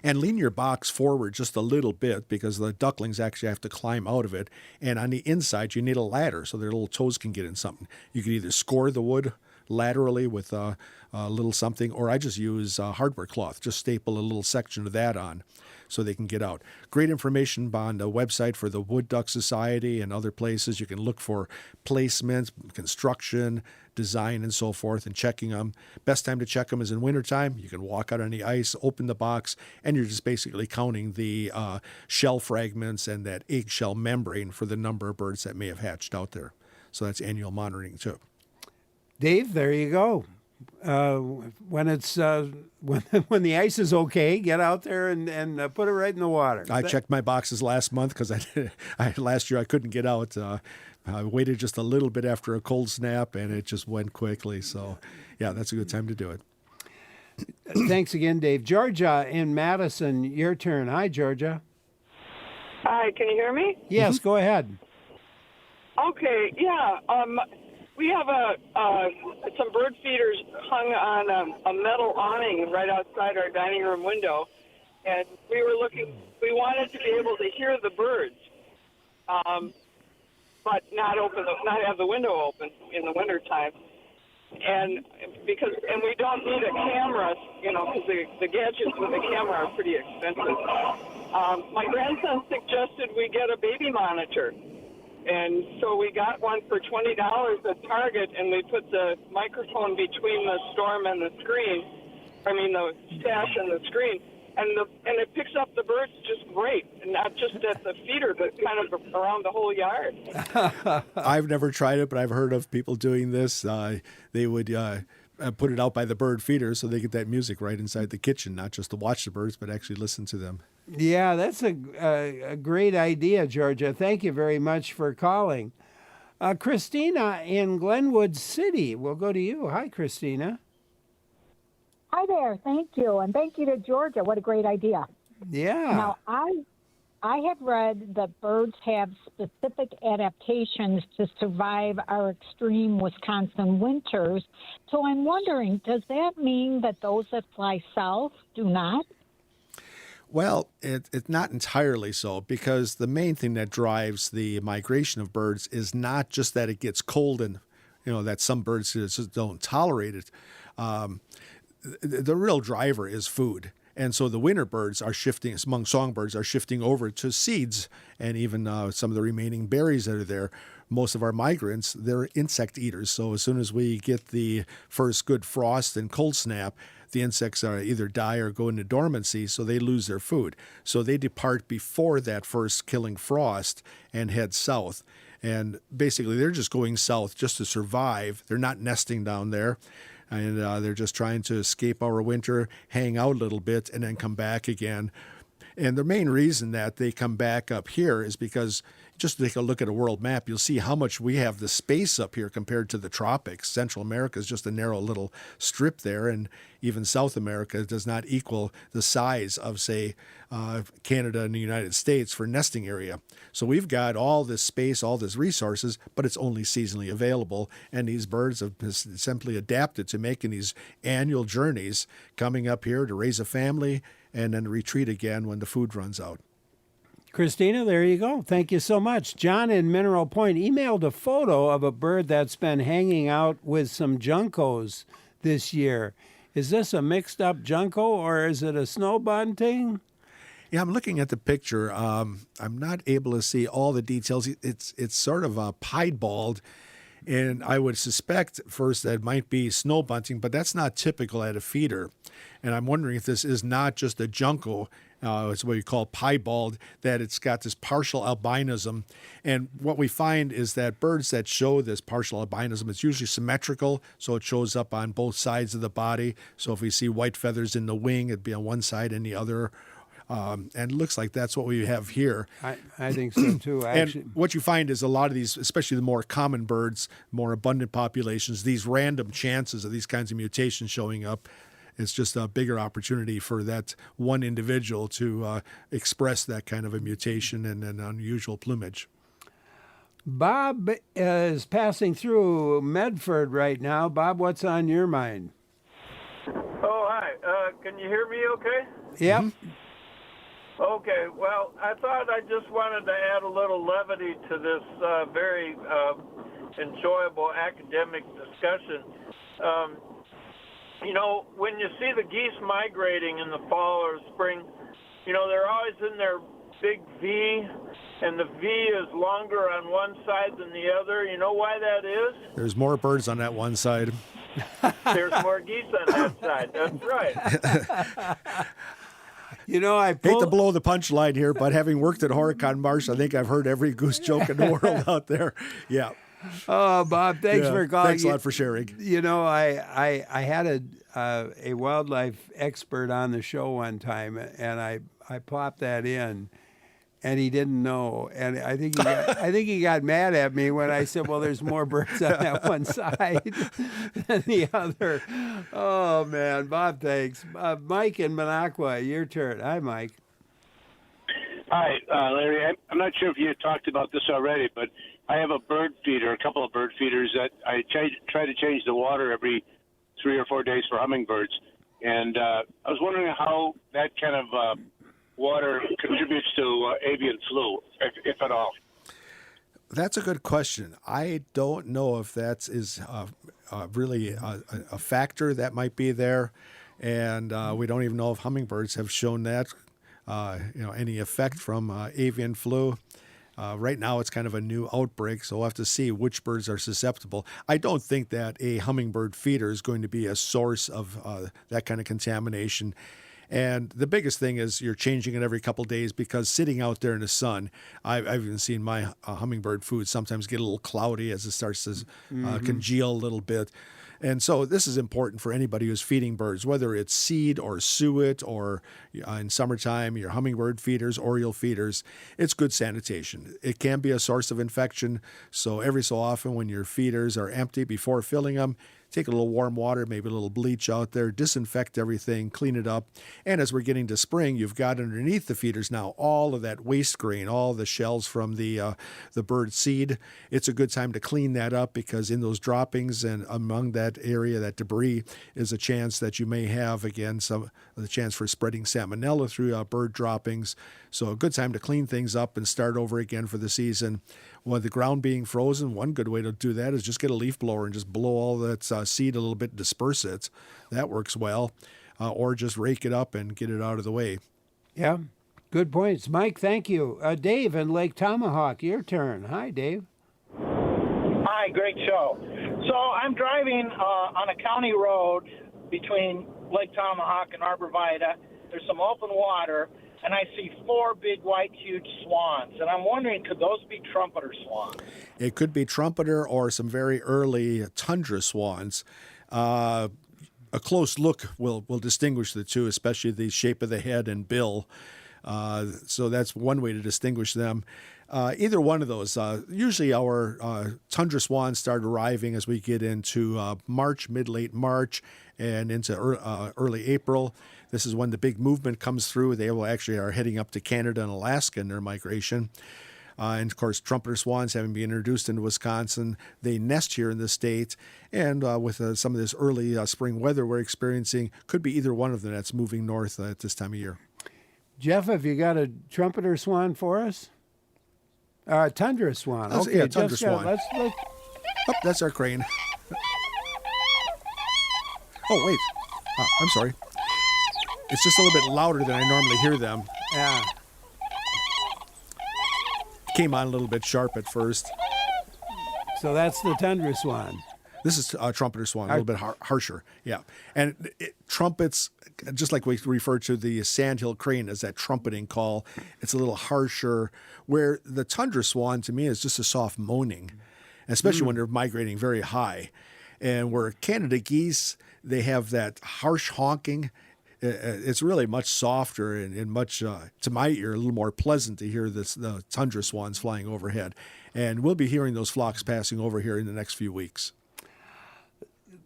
And lean your box forward just a little bit because the ducklings actually have to climb out of it. And on the inside, you need a ladder so their little toes can get in something. You can either score the wood laterally with a little something, or I just use hardware cloth. Just staple a little section of that on so they can get out. Great information on the website for the Wood Duck Society and other places. You can look for placement, construction, design, and so forth, and checking them. Best time to check them is in wintertime. You can walk out on the ice, open the box, and you're just basically counting the shell fragments and that eggshell membrane for the number of birds that may have hatched out there. So that's annual monitoring too. Dave, there you go. When it's when the ice is okay, get out there and put it right in the water. I checked my boxes last month because last year I couldn't get out. I waited just a little bit after a cold snap, and it just went quickly. So, yeah, that's a good time to do it. Thanks again, Dave. Georgia in Madison, your turn. Hi, Georgia. Hi, can you hear me? Yes, go ahead. Okay, yeah. We have some bird feeders hung on a metal awning right outside our dining room window, and we wanted to be able to hear the birds, but not have the window open in the wintertime. And we don't need a camera, because the gadgets with the camera are pretty expensive. My grandson suggested we get a baby monitor. And so we got one for $20 at Target, and we put the microphone between the storm and the screen. The stash and the screen, and it picks up the birds just great, and not just at the feeder, but kind of around the whole yard. I've never tried it, but I've heard of people doing this. They would put it out by the bird feeder so they get that music right inside the kitchen, not just to watch the birds, but actually listen to them. Yeah, that's a great idea, Georgia. Thank you very much for calling. Christina in Glenwood City, we'll go to you. Hi, Christina. Hi there. Thank you. And thank you to Georgia. What a great idea. Yeah. Now, I have read that birds have specific adaptations to survive our extreme Wisconsin winters. So I'm wondering, does that mean that those that fly south do not? Well, it's not entirely so, because the main thing that drives the migration of birds is not just that it gets cold and, that some birds just don't tolerate it. The real driver is food. And so the winter birds are shifting, among songbirds, are shifting over to seeds and even some of the remaining berries that are there. Most of our migrants, they're insect eaters. So as soon as we get the first good frost and cold snap, the insects are either die or go into dormancy, so they lose their food. So they depart before that first killing frost and head south. And basically, they're just going south just to survive. They're not nesting down there. And they're just trying to escape our winter, hang out a little bit, and then come back again. And the main reason that they come back up here is because, just take a look at a world map, you'll see how much we have the space up here compared to the tropics. Central America is just a narrow little strip there, and even South America does not equal the size of, say, Canada and the United States for nesting area. So we've got all this space, all these resources, but it's only seasonally available, and these birds have simply adapted to making these annual journeys, coming up here to raise a family and then retreat again when the food runs out. Christina, there you go. Thank you so much. John in Mineral Point emailed a photo of a bird that's been hanging out with some juncos this year. Is this a mixed up junco or is it a snow bunting? Yeah, I'm looking at the picture. I'm not able to see all the details. It's sort of piebald, and I would suspect first that it might be snow bunting, but that's not typical at a feeder. And I'm wondering if this is not just a junco. It's what we call piebald, that it's got this partial albinism. And what we find is that birds that show this partial albinism, it's usually symmetrical, so it shows up on both sides of the body. So if we see white feathers in the wing, it'd be on one side and the other. And it looks like that's what we have here. I think so too. And what you find is a lot of these, especially the more common birds, more abundant populations, these random chances of these kinds of mutations showing up, it's just a bigger opportunity for that one individual to express that kind of a mutation and an unusual plumage. Bob is passing through Medford right now. Bob, what's on your mind? Oh, hi. Can you hear me okay? Yep. Mm-hmm. Okay, well, I thought I just wanted to add a little levity to this very enjoyable academic discussion. When you see the geese migrating in the fall or spring, they're always in their big V, and the V is longer on one side than the other. You know why that is? There's more birds on that one side. There's more geese on that side. That's right. I hate to blow the punchline here, but having worked at Horicon Marsh, I think I've heard every goose joke in the world out there. Yeah. Oh, Bob, thanks for calling. Thanks a lot for sharing. I had a wildlife expert on the show one time, and I popped that in, and he didn't know, and I think he got mad at me when I said, "Well, there's more birds on that one side than the other." Oh man, Bob, thanks. Mike in Minocqua, your turn. Hi, Mike. Hi, Larry. I'm not sure if you had talked about this already, but I have a bird feeder, a couple of bird feeders that I try to change the water every 3 or 4 days for hummingbirds. And I was wondering how that kind of water contributes to avian flu, if at all. That's a good question. I don't know if that is really a factor that might be there. And we don't even know if hummingbirds have shown that, any effect from avian flu. Right now, it's kind of a new outbreak, so we'll have to see which birds are susceptible. I don't think that a hummingbird feeder is going to be a source of that kind of contamination. And the biggest thing is you're changing it every couple of days, because sitting out there in the sun, I've even seen my hummingbird food sometimes get a little cloudy as it starts to congeal a little bit. And so this is important for anybody who's feeding birds, whether it's seed or suet or in summertime, your hummingbird feeders, oriole feeders. It's good sanitation. It can be a source of infection. So every so often when your feeders are empty before filling them, take a little warm water, maybe a little bleach out there, disinfect everything, clean it up. And as we're getting to spring, you've got underneath the feeders now all of that waste grain, all the shells from the bird seed. It's a good time to clean that up because in those droppings and among that area, that debris, is a chance that you may have, again, the chance for spreading salmonella through bird droppings. So a good time to clean things up and start over again for the season. With the ground being frozen, one good way to do that is just get a leaf blower and just blow all that seed a little bit and disperse it. That works well. Or just rake it up and get it out of the way. Yeah, good points. Mike, thank you. Dave in Lake Tomahawk, your turn. Hi, Dave. Hi, great show. So I'm driving on a county road between Lake Tomahawk and Arborvita. There's some open water, and I see 4 big, white, huge swans. And I'm wondering, could those be trumpeter swans? It could be trumpeter or some very early tundra swans. A close look will distinguish the two, especially the shape of the head and bill. So that's one way to distinguish them. Either one of those. Usually our tundra swans start arriving as we get into March, mid-late March, and into early April. This is when the big movement comes through. They will actually are heading up to Canada and Alaska in their migration. And, of course, trumpeter swans having been introduced into Wisconsin, they nest here in the state. And with some of this early spring weather we're experiencing, could be either one of them that's moving north at this time of year. Jeff, have you got a trumpeter swan for us? Tundra swan. Okay, yeah, tundra swan. Let's Oh, that's our crane. Oh, wait. I'm sorry. It's just a little bit louder than I normally hear them. Yeah. Came on a little bit sharp at first. So that's the tundra swan. This is a trumpeter swan, a little bit harsher. Yeah. And trumpets, just like we refer to the sandhill crane as that trumpeting call, it's a little harsher, where the tundra swan to me is just a soft moaning, especially when they're migrating very high. And where Canada geese, they have that harsh honking. It's really much softer and much, to my ear, a little more pleasant to hear the tundra swans flying overhead. And we'll be hearing those flocks passing over here in the next few weeks.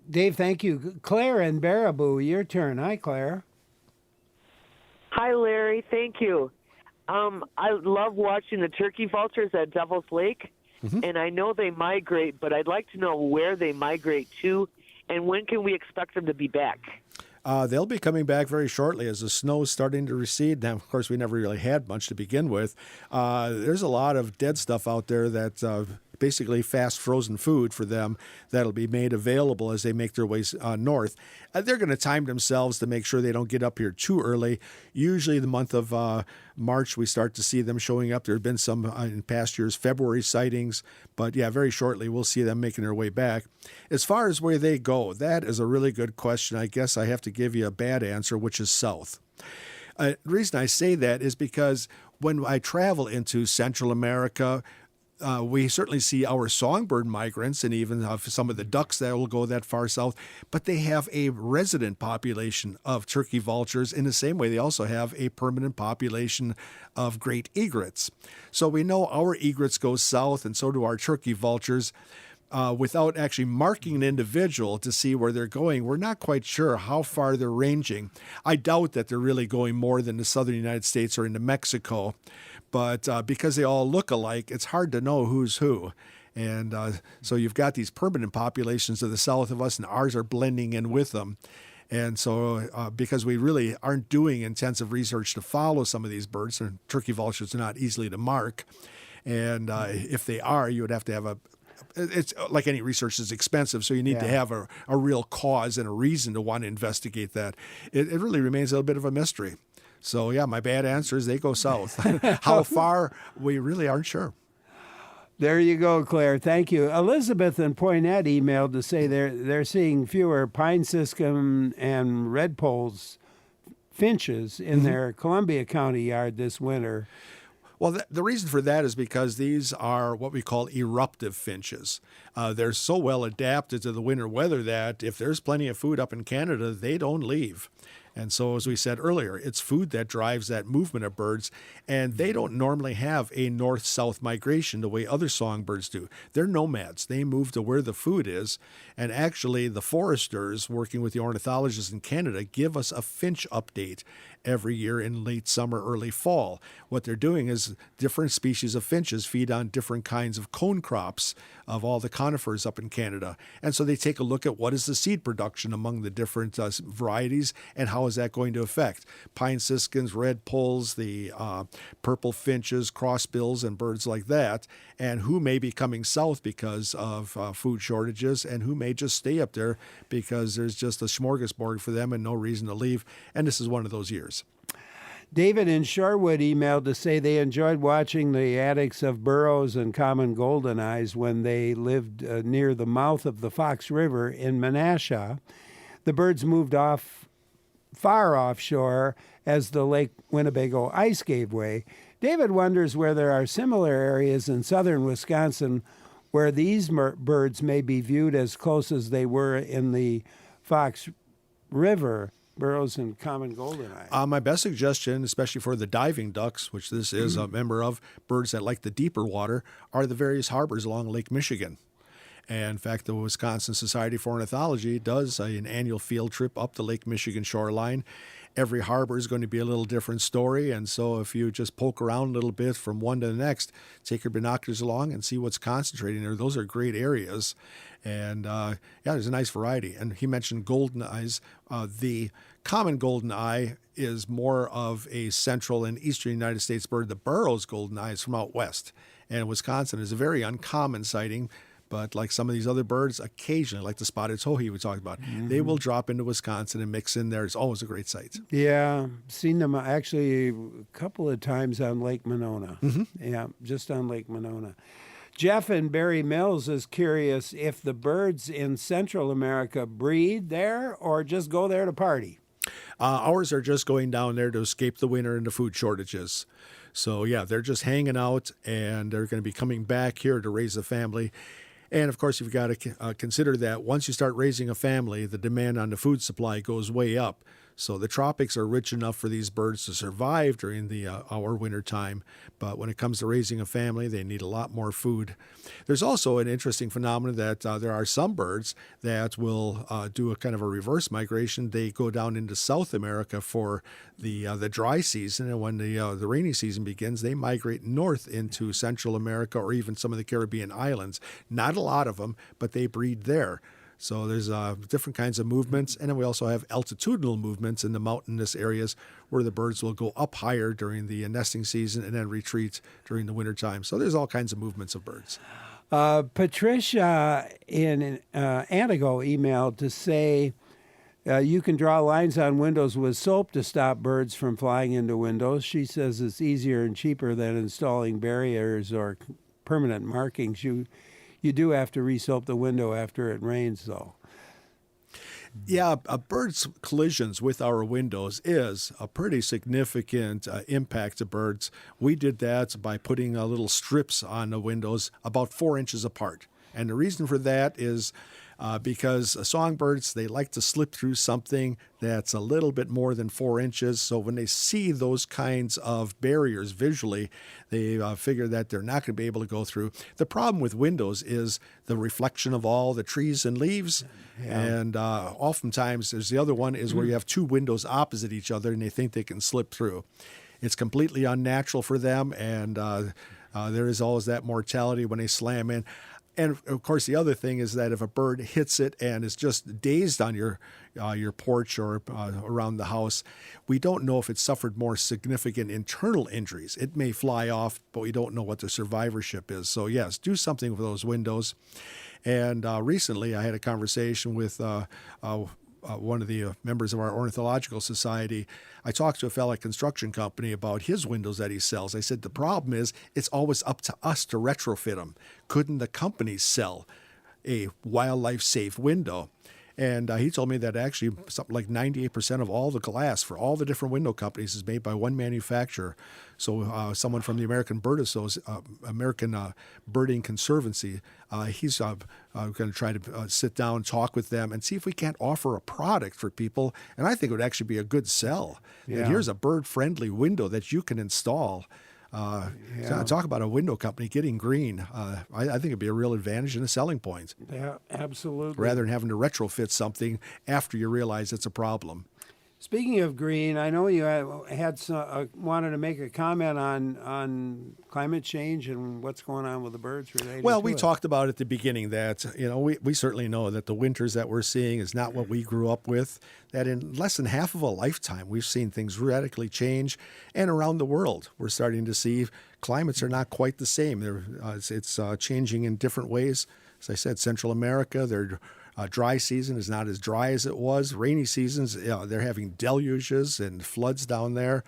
Dave, thank you. Claire and Baraboo, your turn. Hi, Claire. Hi, Larry. Thank you. I love watching the turkey vultures at Devil's Lake, and I know they migrate, but I'd like to know where they migrate to, and when can we expect them to be back? They'll be coming back very shortly as the snow is starting to recede. Now, of course, we never really had much to begin with. There's a lot of dead stuff out there that basically fast frozen food for them that'll be made available as they make their ways north. They're going to time themselves to make sure they don't get up here too early. Usually the month of March, we start to see them showing up. There have been some in past years, February sightings, but yeah, very shortly we'll see them making their way back. As far as where they go, that is a really good question. I guess I have to give you a bad answer, which is south. The reason I say that is because when I travel into Central America, we certainly see our songbird migrants and even some of the ducks that will go that far south, but they have a resident population of turkey vultures in the same way they also have a permanent population of great egrets. So we know our egrets go south and so do our turkey vultures. Without actually marking an individual to see where they're going, we're not quite sure how far they're ranging. I doubt that they're really going more than the southern United States or into Mexico. But because they all look alike, it's hard to know who's who. And so you've got these permanent populations to the south of us, and ours are blending in with them. And so because we really aren't doing intensive research to follow some of these birds, and turkey vultures are not easily to mark. And if they are, you would have to have it's like any research is expensive, so you need to have a real cause and a reason to want to investigate that. It really remains a little bit of a mystery. So, yeah, my bad answer is they go south. How far, we really aren't sure. There you go, Claire. Thank you. Elizabeth and Poinette emailed to say they're seeing fewer pine siscum and redpolls finches in their Columbia County yard this winter. Well, the reason for that is because these are what we call eruptive finches. They're so well adapted to the winter weather that if there's plenty of food up in Canada, they don't leave. And so, as we said earlier, it's food that drives that movement of birds, and they don't normally have a north-south migration the way other songbirds do. They're nomads. They move to where the food is, and actually the foresters working with the ornithologists in Canada give us a finch update every year in late summer, early fall. What they're doing is different species of finches feed on different kinds of cone crops of all the conifers up in Canada. And so they take a look at what is the seed production among the different varieties and how is that going to affect pine siskins, red polls, the purple finches, crossbills, and birds like that, and who may be coming south because of food shortages and who may just stay up there because there's just a smorgasbord for them and no reason to leave. And this is one of those years. David in Shorewood emailed to say they enjoyed watching the attics of burrows and common goldeneyes when they lived near the mouth of the Fox River in Menasha. The birds moved far offshore as the Lake Winnebago ice gave way. David wonders where there are similar areas in southern Wisconsin where these birds may be viewed as close as they were in the Fox River. Burrows and common goldeneye. My best suggestion, especially for the diving ducks, which this is a member of, birds that like the deeper water, are the various harbors along Lake Michigan. And in fact, the Wisconsin Society for Ornithology does an annual field trip up the Lake Michigan shoreline. Every harbor is going to be a little different story, and so if you just poke around a little bit from one to the next, take your binoculars along and see what's concentrating there. Those are great areas. And there's a nice variety. And he mentioned golden eyes. The common golden eye is more of a central and eastern United States bird. The Burroughs golden eye is from out west. And Wisconsin is a very uncommon sighting. But like some of these other birds, occasionally, like the spotted towhee we talked about, they will drop into Wisconsin and mix in there. It's always a great sight. Yeah, seen them actually a couple of times on Lake Monona. Yeah, just on Lake Monona. Jeff in Berry Mills is curious if the birds in Central America breed there or just go there to party. Ours are just going down there to escape the winter and the food shortages. So, yeah, they're just hanging out, and they're going to be coming back here to raise a family. And, of course, you've got to consider that once you start raising a family, the demand on the food supply goes way up. So the tropics are rich enough for these birds to survive during our winter time. But when it comes to raising a family, they need a lot more food. There's also an interesting phenomenon that there are some birds that will do a kind of a reverse migration. They go down into South America for the dry season, and when the rainy season begins, they migrate north into Central America or even some of the Caribbean islands. Not a lot of them, but they breed there. So there's different kinds of movements, and then we also have altitudinal movements in the mountainous areas where the birds will go up higher during the nesting season and then retreat during the wintertime. So there's all kinds of movements of birds. Patricia in Antigo emailed to say you can draw lines on windows with soap to stop birds from flying into windows. She says it's easier and cheaper than installing barriers or permanent markings. You do have to re-soap the window after it rains, though. Yeah, a bird's collisions with our windows is a pretty significant impact to birds. We did that by putting little strips on the windows about 4 inches apart. And the reason for that is because songbirds, they like to slip through something that's a little bit more than 4 inches. So when they see those kinds of barriers visually, they figure that they're not going to be able to go through. The problem with windows is the reflection of all the trees and leaves. Yeah. And oftentimes there's the other one is where you have two windows opposite each other and they think they can slip through. It's completely unnatural for them, and there is always that mortality when they slam in. And, of course, the other thing is that if a bird hits it and is just dazed on your porch or around the house, we don't know if it suffered more significant internal injuries. It may fly off, but we don't know what the survivorship is. So, yes, do something with those windows. And recently I had a conversation with one of the members of our ornithological society. I talked to a fellow construction company about his windows that he sells. I said, the problem is it's always up to us to retrofit them. Couldn't the companies sell a wildlife safe window? And he told me that actually something like 98% of all the glass for all the different window companies is made by one manufacturer. So someone from the American Birding Conservancy, he's going to try to sit down and talk with them and see if we can't offer a product for people. And I think it would actually be a good sell. Yeah. And here's a bird-friendly window that you can install. So talk about a window company getting green. I think it'd be a real advantage and a selling point. Yeah, absolutely. Rather than having to retrofit something after you realize it's a problem. Speaking of green, I know you had wanted to make a comment on climate change and what's going on with the birds related. Well, to we it. talked about at the beginning that we certainly know that the winters that we're seeing is not what we grew up with. That in less than half of a lifetime, we've seen things radically change, and around the world, we're starting to see climates are not quite the same. It's changing in different ways. As I said, Central America, their dry season is not as dry as it was. Rainy seasons, they're having deluges and floods down there.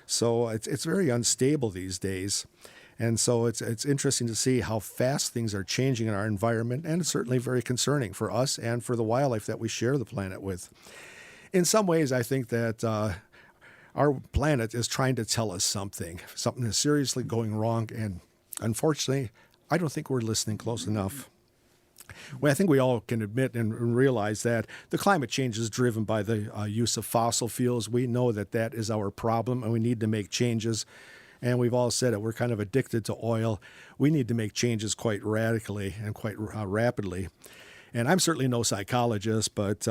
So it's very unstable these days. And so it's interesting to see how fast things are changing in our environment, and it's certainly very concerning for us and for the wildlife that we share the planet with. In some ways, I think that our planet is trying to tell us something is seriously going wrong, and unfortunately, I don't think we're listening close enough. Well, I think we all can admit and realize that the climate change is driven by the use of fossil fuels. We know that is our problem, and we need to make changes. And we've all said it, we're kind of addicted to oil. We need to make changes quite radically and quite rapidly. And I'm certainly no psychologist, but,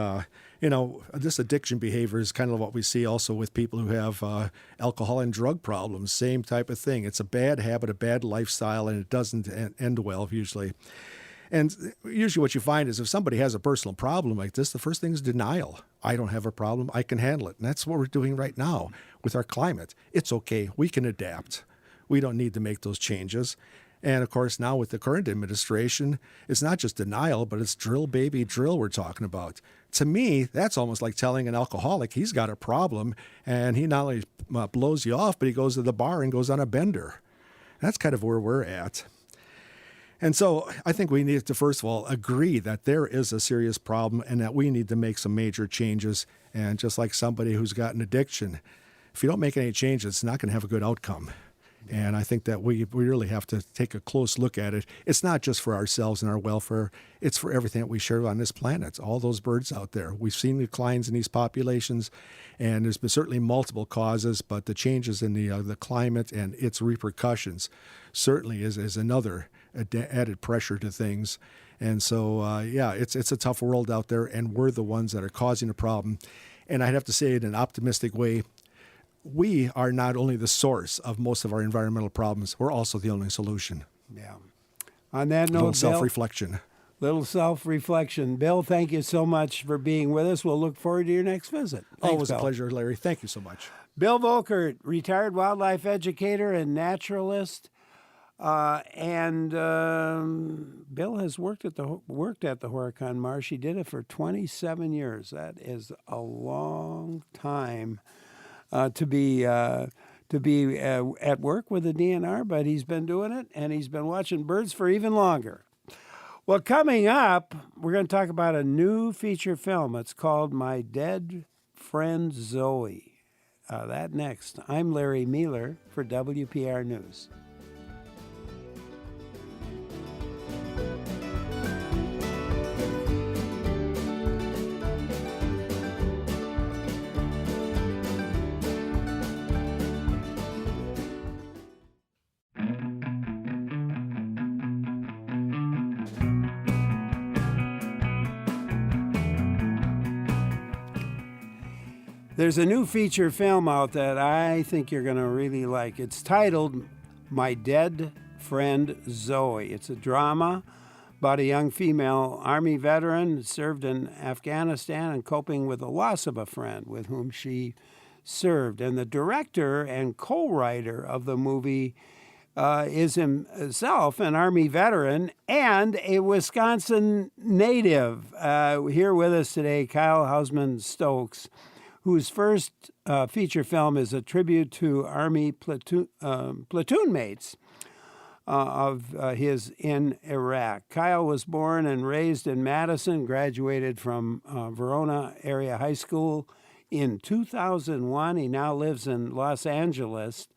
this addiction behavior is kind of what we see also with people who have alcohol and drug problems. Same type of thing. It's a bad habit, a bad lifestyle, and it doesn't end well usually. And usually what you find is if somebody has a personal problem like this, the first thing is denial. I don't have a problem. I can handle it. And that's what we're doing right now with our climate. It's okay. We can adapt. We don't need to make those changes. And of course, now with the current administration, it's not just denial, but it's drill, baby, drill we're talking about. To me, that's almost like telling an alcoholic he's got a problem, and he not only blows you off, but he goes to the bar and goes on a bender. That's kind of where we're at. And so I think we need to, first of all, agree that there is a serious problem and that we need to make some major changes. And just like somebody who's got an addiction, if you don't make any changes, it's not going to have a good outcome. And I think that we really have to take a close look at it. It's not just for ourselves and our welfare. It's for everything that we share on this planet, all those birds out there. We've seen declines in these populations, and there's been certainly multiple causes, but the changes in the climate and its repercussions certainly is another added pressure to things. And so, it's a tough world out there, and we're the ones that are causing the problem. And I'd have to say it in an optimistic way, we are not only the source of most of our environmental problems, we're also the only solution. Yeah. On that note, little self-reflection. Bill, thank you so much for being with us. We'll look forward to your next visit. Thanks, Always a Bill. pleasure, Larry. Thank you so much. Bill Volkert, retired wildlife educator and naturalist. Bill has worked at the Horicon Marsh. He did it for 27 years. That is a long time to be at work with the DNR, but he's been doing it, and he's been watching birds for even longer. Well, coming up, we're going to talk about a new feature film. It's called My Dead Friend Zoe. That next. I'm Larry Mealer for WPR News. There's a new feature film out that I think you're going to really like. It's titled My Dead Friend Zoe. It's a drama about a young female Army veteran who served in Afghanistan and coping with the loss of a friend with whom she served. And the director and co-writer of the movie is himself an Army veteran and a Wisconsin native. Here with us today, Kyle Hausman-Stokes, whose first feature film is a tribute to Army platoon mates. of his in Iraq. Kyle was born and raised in Madison, graduated from Verona Area High School in 2001. He now lives in Los Angeles.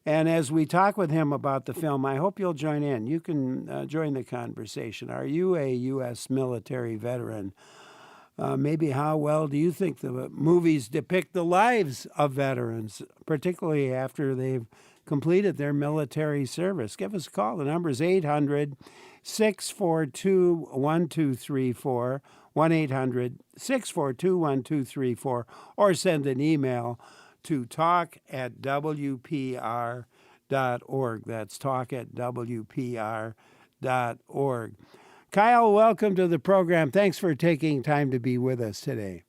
And as we talk with him about the film, I hope you'll join in. You can join the conversation. Are you a U.S. military veteran? Maybe how well do you think the movies depict the lives of veterans, particularly after they've completed their military service? Give us a call. The number is 800-642-1234, 1-800-642-1234, or send an email to talk@wpr.org. That's talk@wpr.org. Kyle, welcome to the program. Thanks for taking time to be with us today.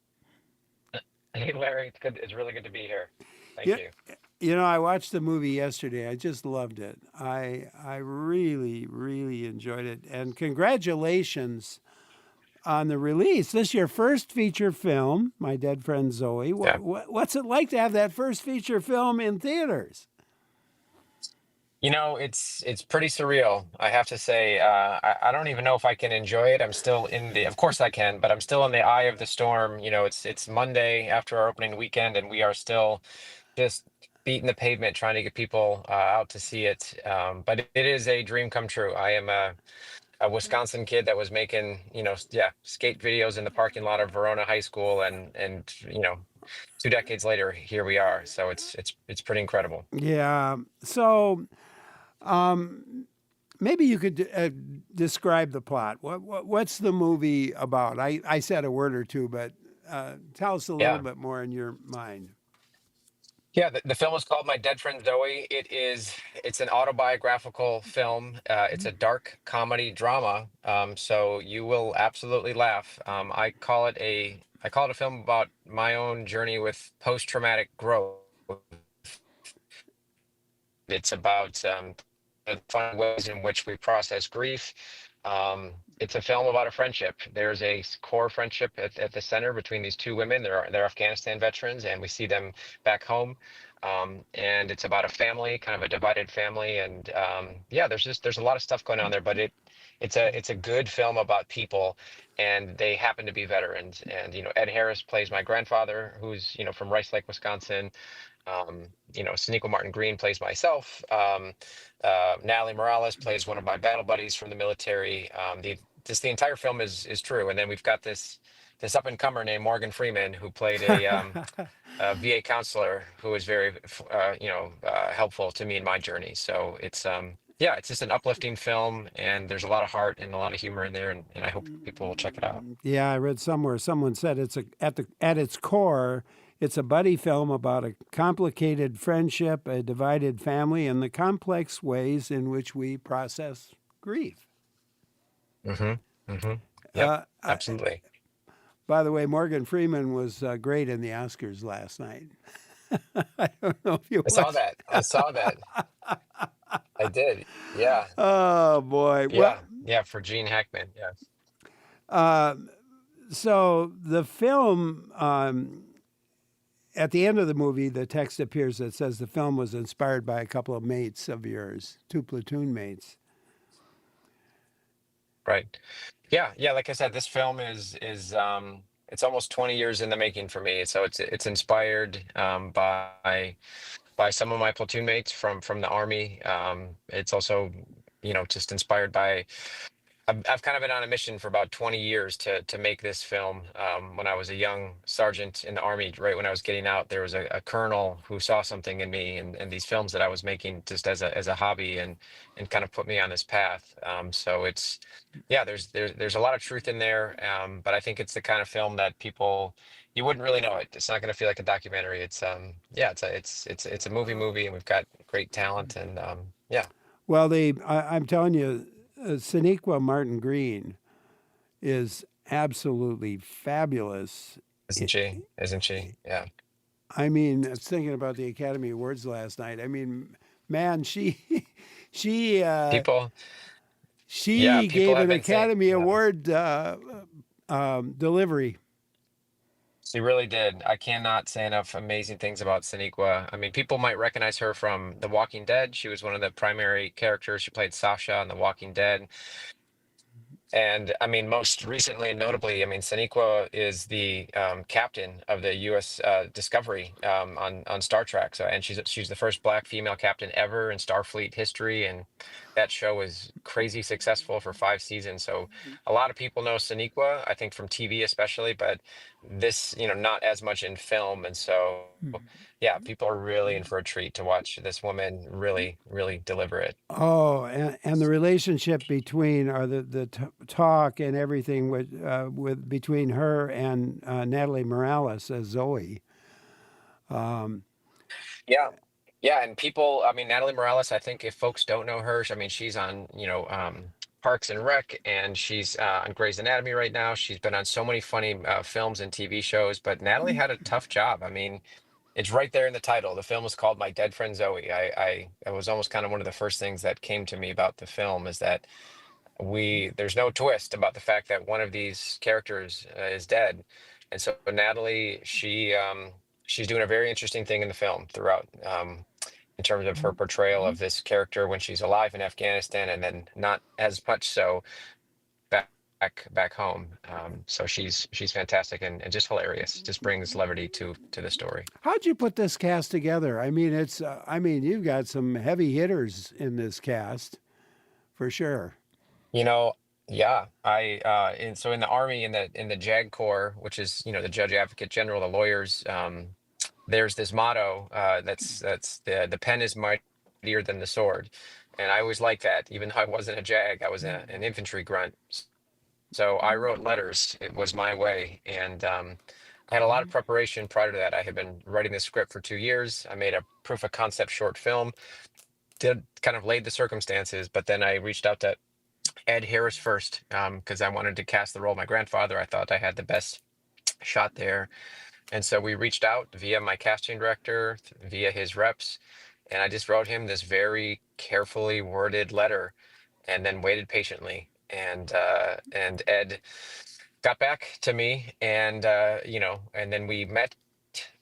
Hey, Larry, it's good. It's really good to be here. Thank Yeah, you. You know, I watched the movie yesterday. I just loved it. I really, really enjoyed it. And congratulations on the release. This is your first feature film, My Dead Friend Zoe. Yeah. What's it like to have that first feature film in theaters? You know, it's pretty surreal. I have to say, I don't even know if I can enjoy it. I'm still in the, of course I can, but I'm still in the eye of the storm. You know, it's Monday after our opening weekend, and we are still just beating the pavement trying to get people out to see it. But it is a dream come true. I am a Wisconsin kid that was making, skate videos in the parking lot of Verona High School, and 2 decades later, here we are. So it's pretty incredible. Yeah. So maybe you could describe the plot. What's the movie about? I said a word or two, but tell us a little Yeah. bit more in your mind. Yeah, the film is called My Dead Friend Zoe. It's an autobiographical film. It's a dark comedy drama. So you will absolutely laugh. I call it a film about my own journey with post-traumatic growth. It's about the fun ways in which we process grief. It's a film about a friendship. There's a core friendship at the center between these two women. They're Afghanistan veterans, and we see them back home. And it's about a family, kind of a divided family. And there's a lot of stuff going on there, but it's a good film about people, and they happen to be veterans. And Ed Harris plays my grandfather, who's from Rice Lake, Wisconsin. Sonequa Martin Green plays myself. Natalie Morales plays one of my battle buddies from the military. The entire film is true. And then we've got this up and comer named Morgan Freeman, who played a VA counselor who was very helpful to me in my journey. So it's just an uplifting film, and there's a lot of heart and a lot of humor in there, and I hope people will check it out. Yeah, I read somewhere someone said at its core, it's a buddy film about a complicated friendship, a divided family, and the complex ways in which we process grief. Mm-hmm. Mm-hmm. Yeah, absolutely. By the way, Morgan Freeman was great in the Oscars last night. I don't know if you saw that. I did. Yeah. Oh, boy. Yeah, for Gene Hackman. Yes. So the film, at the end of the movie, the text appears that says the film was inspired by a couple of mates of yours, two platoon mates. Right. Yeah. Like I said, this film is it's almost 20 years in the making for me. So it's inspired by some of my platoon mates from the Army. It's also just inspired by. I've kind of been on a mission for about 20 years to make this film. When I was a young sergeant in the Army, right when I was getting out, there was a colonel who saw something in me and these films that I was making just as a hobby, and kind of put me on this path. So there's a lot of truth in there, but I think it's the kind of film that you wouldn't really know it. It's not going to feel like a documentary. It's it's a movie, and we've got great talent, and yeah. Well, I'm telling you, Sonequa Martin Green is absolutely fabulous. Isn't she? Yeah. I mean, I was thinking about the Academy Awards last night. I mean, man, she gave an Academy Award delivery. She really did. I cannot say enough amazing things about Sonequa. I mean, people might recognize her from The Walking Dead. She was one of the primary characters. She played Sasha on The Walking Dead. And I mean, most recently and notably, I mean, Sonequa is the captain of the U.S. Discovery on Star Trek. So, and she's the first Black female captain ever in Starfleet history, and that show was crazy successful for 5 seasons. So, a lot of people know Sonequa, I think from TV especially, but this, not as much in film. And so, yeah, people are really in for a treat to watch this woman really, really deliver it. Oh, and the relationship between, or the talk and everything with between her and Natalie Morales as Zoe. Yeah. Yeah, and people, I mean, Natalie Morales, I think if folks don't know her, I mean, she's on, Parks and Rec, and she's on Grey's Anatomy right now. She's been on so many funny films and TV shows, but Natalie had a tough job. I mean, it's right there in the title. The film was called My Dead Friend Zoe. I was almost kind of one of the first things that came to me about the film is that there's no twist about the fact that one of these characters is dead. And so Natalie, she's doing a very interesting thing in the film throughout, in terms of her portrayal of this character when she's alive in Afghanistan, and then not as much so back home. So she's fantastic and just hilarious. Just brings levity to the story. How'd you put this cast together? I mean, you've got some heavy hitters in this cast, for sure. Yeah, and so in the Army, in the JAG Corps, which is, the Judge Advocate General, the lawyers, there's this motto that's the pen is mightier than the sword, and I always like that. Even though I wasn't a JAG, I was an infantry grunt, so I wrote letters. It was my way, and I had a lot of preparation prior to that. I had been writing this script for 2 years. I made a proof of concept short film, did kind of laid the circumstances, but then I reached out to Ed Harris first, because I wanted to cast the role of my grandfather. I thought I had the best shot there. And so we reached out via my casting director, via his reps, and I just wrote him this very carefully worded letter and then waited patiently. And Ed got back to me, and and then we met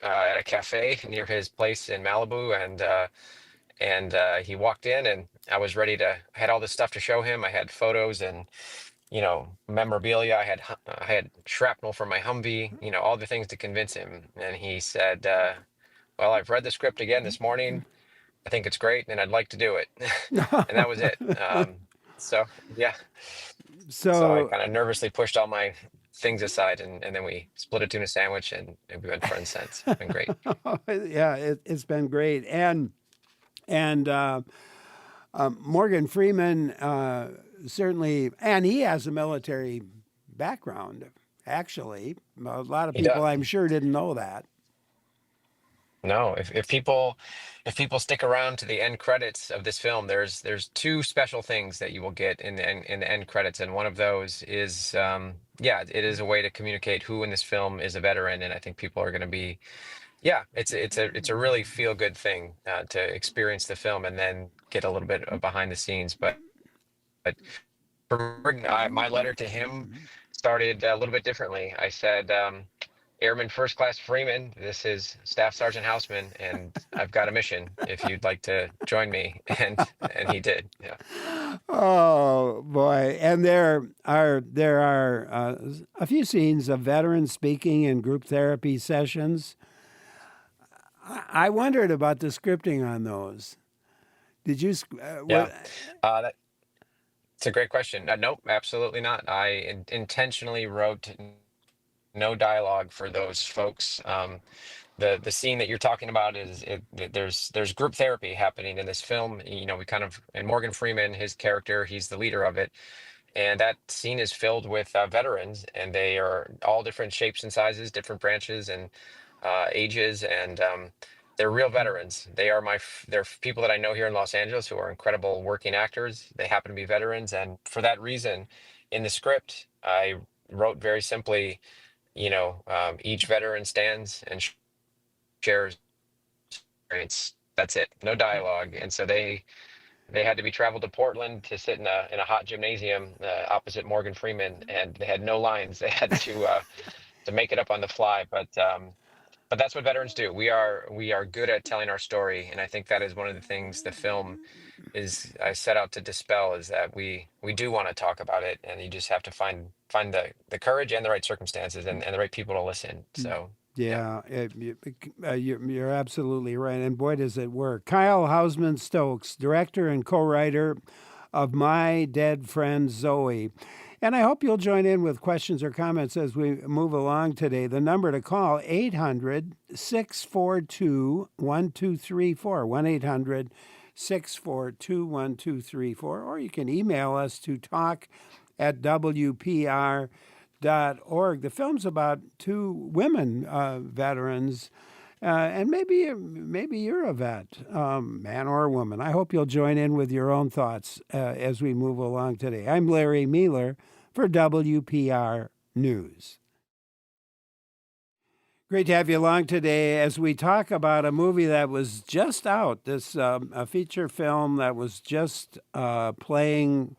at a cafe near his place in Malibu, and he walked in, and I was ready I had all this stuff to show him. I had photos and, memorabilia. I had shrapnel from my Humvee, all the things to convince him. And he said, well, I've read the script again this morning. I think it's great, and I'd like to do it. And that was it. So, yeah. So I kind of nervously pushed all my things aside, and then we split a tuna sandwich, and we've been friends since. It's been great. Yeah, it's been great. And Morgan Freeman, certainly, and he has a military background, actually. A lot of people, I'm sure, didn't know that. No, if people stick around to the end credits of this film, there's two special things that you will get in the end credits, and one of those is it is a way to communicate who in this film is a veteran, and I think people are going to be. Yeah, it's a really feel good thing to experience the film and then get a little bit of behind the scenes. But my letter to him started a little bit differently. I said, Airman First Class Freeman, this is Staff Sergeant Houseman, and I've got a mission if you'd like to join me. And he did. Yeah. Oh boy! And there are a few scenes of veterans speaking in group therapy sessions. I wondered about the scripting on those. Did you? It's a great question. Nope, absolutely not. I intentionally wrote no dialogue for those folks. The scene that you're talking about there's group therapy happening in this film. And Morgan Freeman, his character, he's the leader of it. And that scene is filled with veterans, and they are all different shapes and sizes, different branches and ages, and they're real veterans. They're people that I know here in Los Angeles who are incredible working actors. They happen to be veterans, and for that reason, in the script, I wrote very simply, each veteran stands and shares experience. That's it, no dialogue. And so they had to be traveled to Portland to sit in a hot gymnasium opposite Morgan Freeman, and they had no lines. They had to to make it up on the fly. But that's what veterans do. We are good at telling our story, and I think that is one of the things the film is I set out to dispel, is that we do want to talk about it, and you just have to find the courage and the right circumstances and the right people to listen. So Yeah, you're absolutely right. And boy, does it work. Kyle Hausman Stokes, director and co writer of My Dead Friend Zoe. And I hope you'll join in with questions or comments as we move along today. The number to call, 800-642-1234, 1-800-642-1234, or you can email us to talk@WPR.org. The film's about two women veterans, and maybe you're a vet, man or woman. I hope you'll join in with your own thoughts as we move along today. I'm Larry Mealer for WPR News. Great to have you along today as we talk about a movie that was just out, this a feature film that was just playing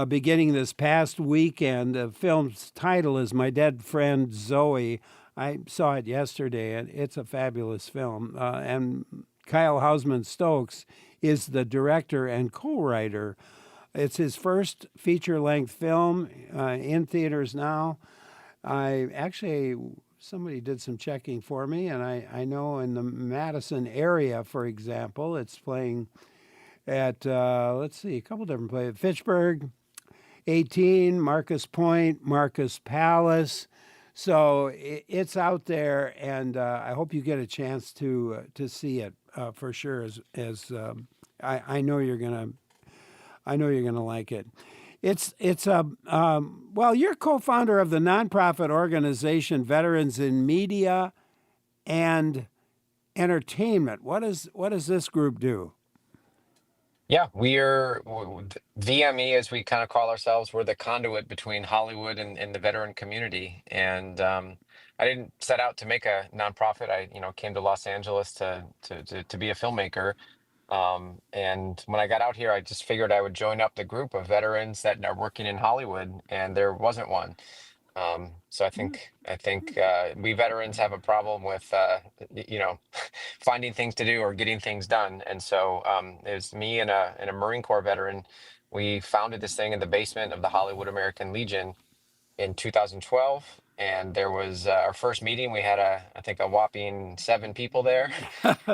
beginning this past weekend. The film's title is My Dead Friend Zoe. I saw it yesterday, and it's a fabulous film. And Kyle Hausman Stokes is the director and co-writer. It's his first feature-length film in theaters now. Somebody did some checking for me, and I know in the Madison area, for example, it's playing at, let's see, a couple different places. Fitchburg, 18, Marcus Point, Marcus Palace. So it's out there, and I hope you get a chance to see it for sure. I know you're gonna like it. It's well, you're co-founder of the nonprofit organization Veterans in Media and Entertainment. What does this group do? yeah, we're VME, as we kind of call ourselves. We're the conduit between Hollywood and the veteran community. And I didn't set out to make a nonprofit. I came to Los Angeles to be a filmmaker. And when I got out here, I just figured I would join up the group of veterans that are working in Hollywood, and there wasn't one. So I think we veterans have a problem with finding things to do or getting things done. And so it was me and a Marine Corps veteran. We founded this thing in the basement of the Hollywood American Legion in 2012, and there was our first meeting. We had I think a whopping 7 people there,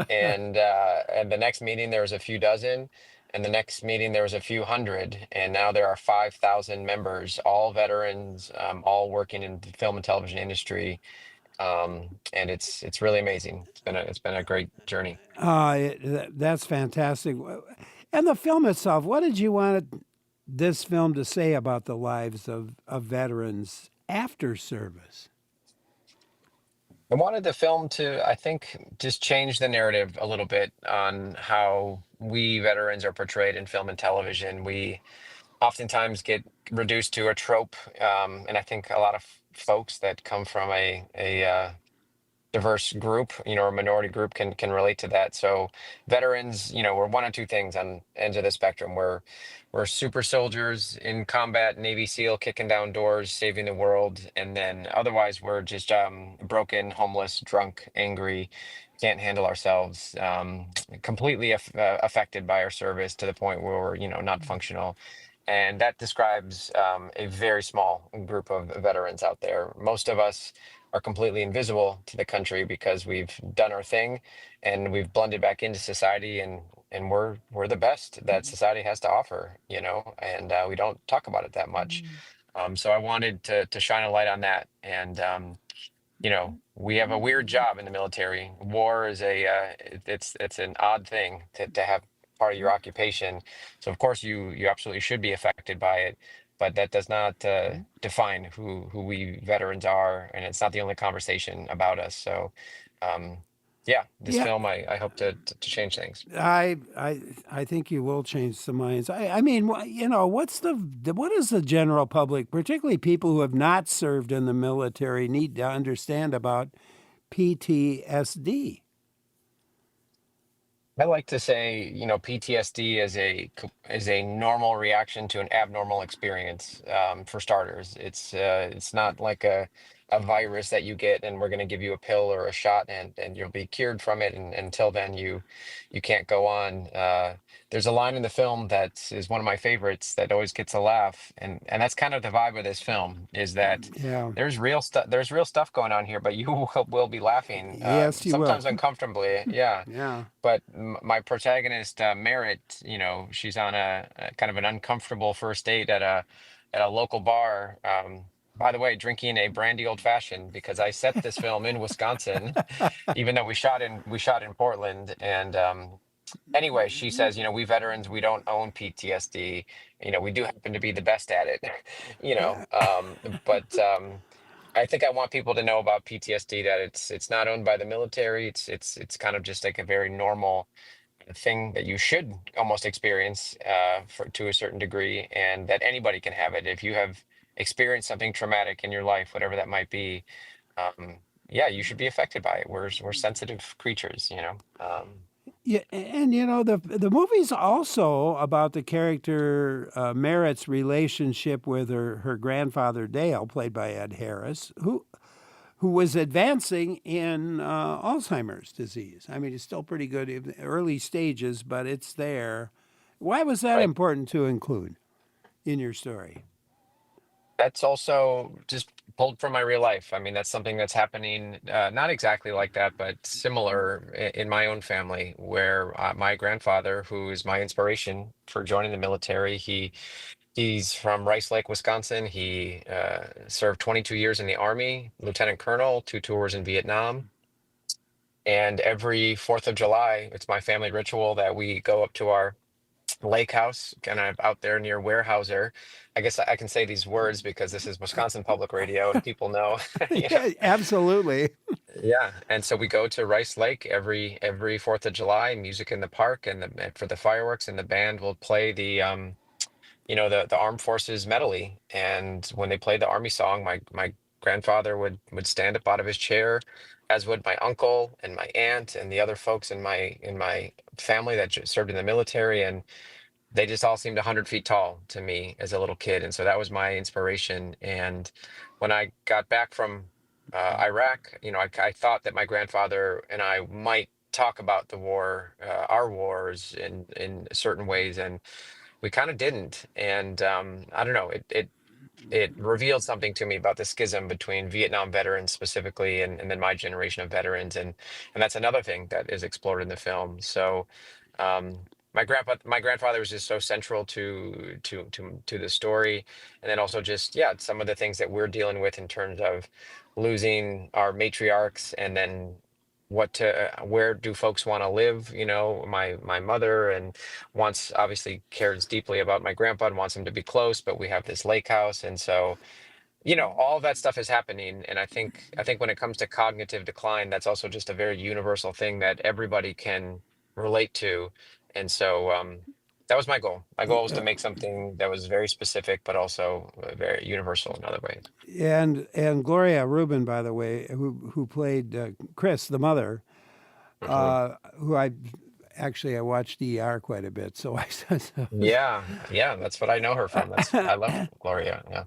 and the next meeting there was a few dozen, and the next meeting there was a few hundred, and now there are 5,000 members, all veterans, all working in the film and television industry, and it's really amazing. It's been a great journey. That's fantastic. And the film itself, what did you want this film to say about the lives of veterans after service? I wanted the film to, I think, just change the narrative a little bit on how we veterans are portrayed in film and television. We oftentimes get reduced to a trope, and I think a lot of folks that come from a diverse group, or a minority group can relate to that. So veterans, we're one of two things on ends of the spectrum. We're super soldiers in combat, Navy SEAL, kicking down doors, saving the world. And then otherwise we're just broken, homeless, drunk, angry, can't handle ourselves, completely affected by our service to the point where we're, not functional. And that describes a very small group of veterans out there. Most of us are completely invisible to the country because we've done our thing and we've blended back into society, and we're the best that society has to offer, and we don't talk about it that much. So I wanted to shine a light on that. And we have a weird job in the military. War is it's an odd thing to have part of your occupation. So of course you absolutely should be affected by it, but that does not define who we veterans are, and it's not the only conversation about us. So this film, I hope to change things. I think you will change some minds. I mean, what does the general public, particularly people who have not served in the military, need to understand about PTSD? I like to say, PTSD is a normal reaction to an abnormal experience. For starters, it's not like a a virus that you get, and we're going to give you a pill or a shot, and you'll be cured from it. And until then, you can't go on. There's a line in the film that is one of my favorites that always gets a laugh, and that's kind of the vibe of this film, is that Yeah. there's real stuff going on here, but you will be laughing, Yes, you will. sometimes uncomfortably. Yeah. Yeah. But my protagonist, Merritt, she's on a kind of an uncomfortable first date at a local bar. By the way, drinking a brandy old fashioned, because I set this film in Wisconsin, even though we shot in Portland. And anyway, she says, we veterans, we don't own PTSD. We do happen to be the best at it. But I think I want people to know about PTSD, that it's not owned by the military. It's kind of just like a very normal thing that you should almost experience, to a certain degree, and that anybody can have it if you have experienced something traumatic in your life, whatever that might be. Yeah, you should be affected by it. We're sensitive creatures. Yeah, and the movie's also about the character Merritt's relationship with her grandfather Dale, played by Ed Harris, who was advancing in Alzheimer's disease. I mean, it's still pretty good in the early stages, but it's there. Why was that important to include in your story? That's also just pulled from my real life. I mean, that's something that's happening, not exactly like that, but similar in my own family, where my grandfather, who is my inspiration for joining the military, he's from Rice Lake, Wisconsin. He served 22 years in the Army, lieutenant colonel, 2 tours in Vietnam. And every 4th of July, it's my family ritual that we go up to our lake house, kind of out there near Weyerhaeuser. I guess I can say these words because this is Wisconsin Public Radio and people know. Yeah, absolutely. Yeah, and so we go to Rice Lake every 4th of July, music in the park, and for the fireworks, and the band will play the Armed Forces medley. And when they played the Army song, my grandfather would stand up out of his chair, as would my uncle and my aunt and the other folks in my family that served in the military, and they just all seemed 100 feet tall to me as a little kid. And so that was my inspiration. And when I got back from Iraq, I thought that my grandfather and I might talk about the war, our wars in certain ways, and we kind of didn't. And I don't know, it revealed something to me about the schism between Vietnam veterans specifically, and then my generation of veterans, and that's another thing that is explored in the film. So um, my grandfather was just so central to the story, and then also just, yeah, some of the things that we're dealing with in terms of losing our matriarchs, and then where do folks want to live. My mother and wants, obviously cares deeply about my grandpa and wants him to be close, but we have this lake house. And so all that stuff is happening. And I think when it comes to cognitive decline, that's also just a very universal thing that everybody can relate to. And so that was my goal. My goal was to make something that was very specific, but also very universal in other ways. And Gloria Rubin, by the way, who played Chris, the mother, who I watched ER quite a bit, so Yeah, that's what I know her from. I love Gloria. Yeah.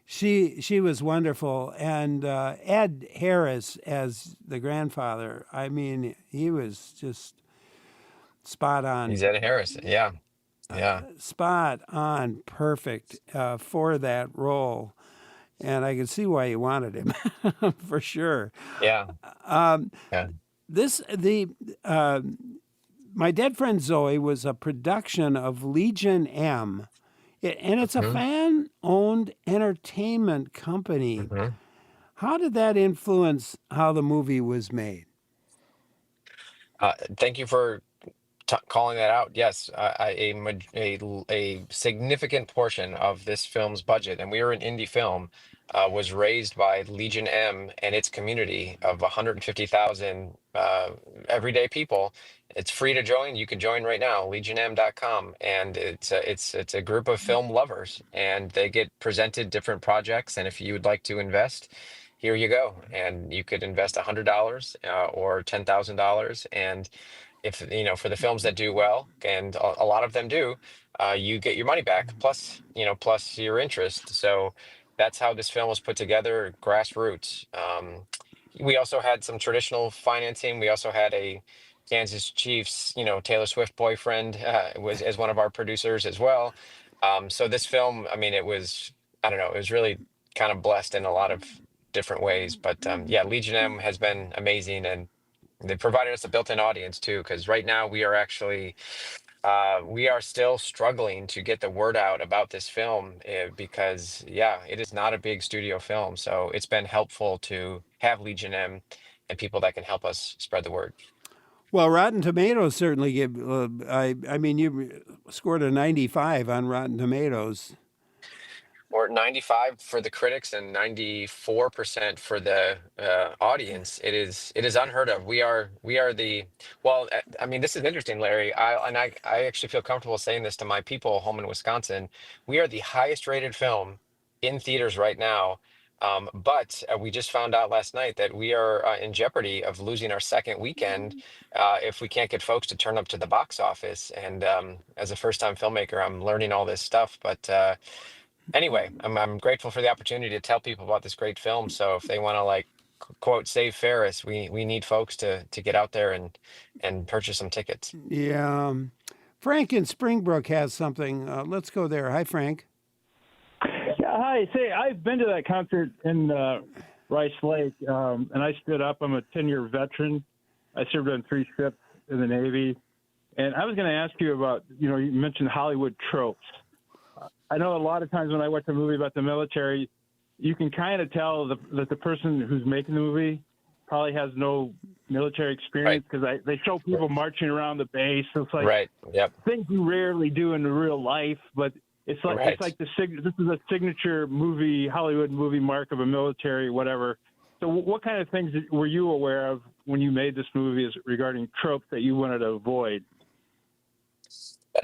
She was wonderful, and Ed Harris as the grandfather. I mean, he was just spot on. He's Ed Harris. Yeah. Spot on, perfect for that role, and I can see why you wanted him for sure. Yeah. Yeah. My Dead Friend Zoe was a production of Legion M. And it's a fan-owned entertainment company. How did that influence how the movie was made? Thank you for calling that out. Yes, a significant portion of this film's budget, and we were an indie film, was raised by Legion M and its community of 150,000 everyday people. It's free to join. You can join right now, legionm.com, and it's a group of film lovers, and they get presented different projects. And if you would like to invest, here you go, and you could invest $100 or $10,000, and if for the films that do well, and a lot of them do, you get your money back plus your interest. So that's how this film was put together, grassroots. We also had some traditional financing. We also had a Kansas Chiefs, Taylor Swift boyfriend was as one of our producers as well. So this film, I mean, it was, I don't know, it was really kind of blessed in a lot of different ways. But yeah, Legion M has been amazing, and they provided us a built-in audience too, because right now we are still struggling to get the word out about this film because, yeah, it is not a big studio film. So it's been helpful to have Legion M and people that can help us spread the word. Well, Rotten Tomatoes certainly give. I mean, you scored a 95 on Rotten Tomatoes. Or 95 for the critics and 94% for the audience. It is unheard of. We are the well. I mean, this is interesting, Larry. I actually feel comfortable saying this to my people home in Wisconsin. We are the highest rated film in theaters right now. But we just found out last night that we are in jeopardy of losing our second weekend if we can't get folks to turn up to the box office. And as a first-time filmmaker, I'm learning all this stuff, but. Anyway, I'm grateful for the opportunity to tell people about this great film. So if they want to quote save Ferris, we need folks to get out there and purchase some tickets. Yeah. Frank in Springbrook has something. Let's go there. Hi, Frank. Yeah, hi. Say, I've been to that concert in Rice Lake, and I stood up. I'm a 10-year veteran. I served on 3 ships in the Navy. And I was going to ask you about, you mentioned Hollywood tropes. I know a lot of times when I watch a movie about the military, you can kind of tell that the person who's making the movie probably has no military experience because they show people marching around the base. So it's like things you rarely do in real life, but it's like this is a signature movie, Hollywood movie mark of a military, whatever. So what kind of things were you aware of when you made this movie regarding tropes that you wanted to avoid?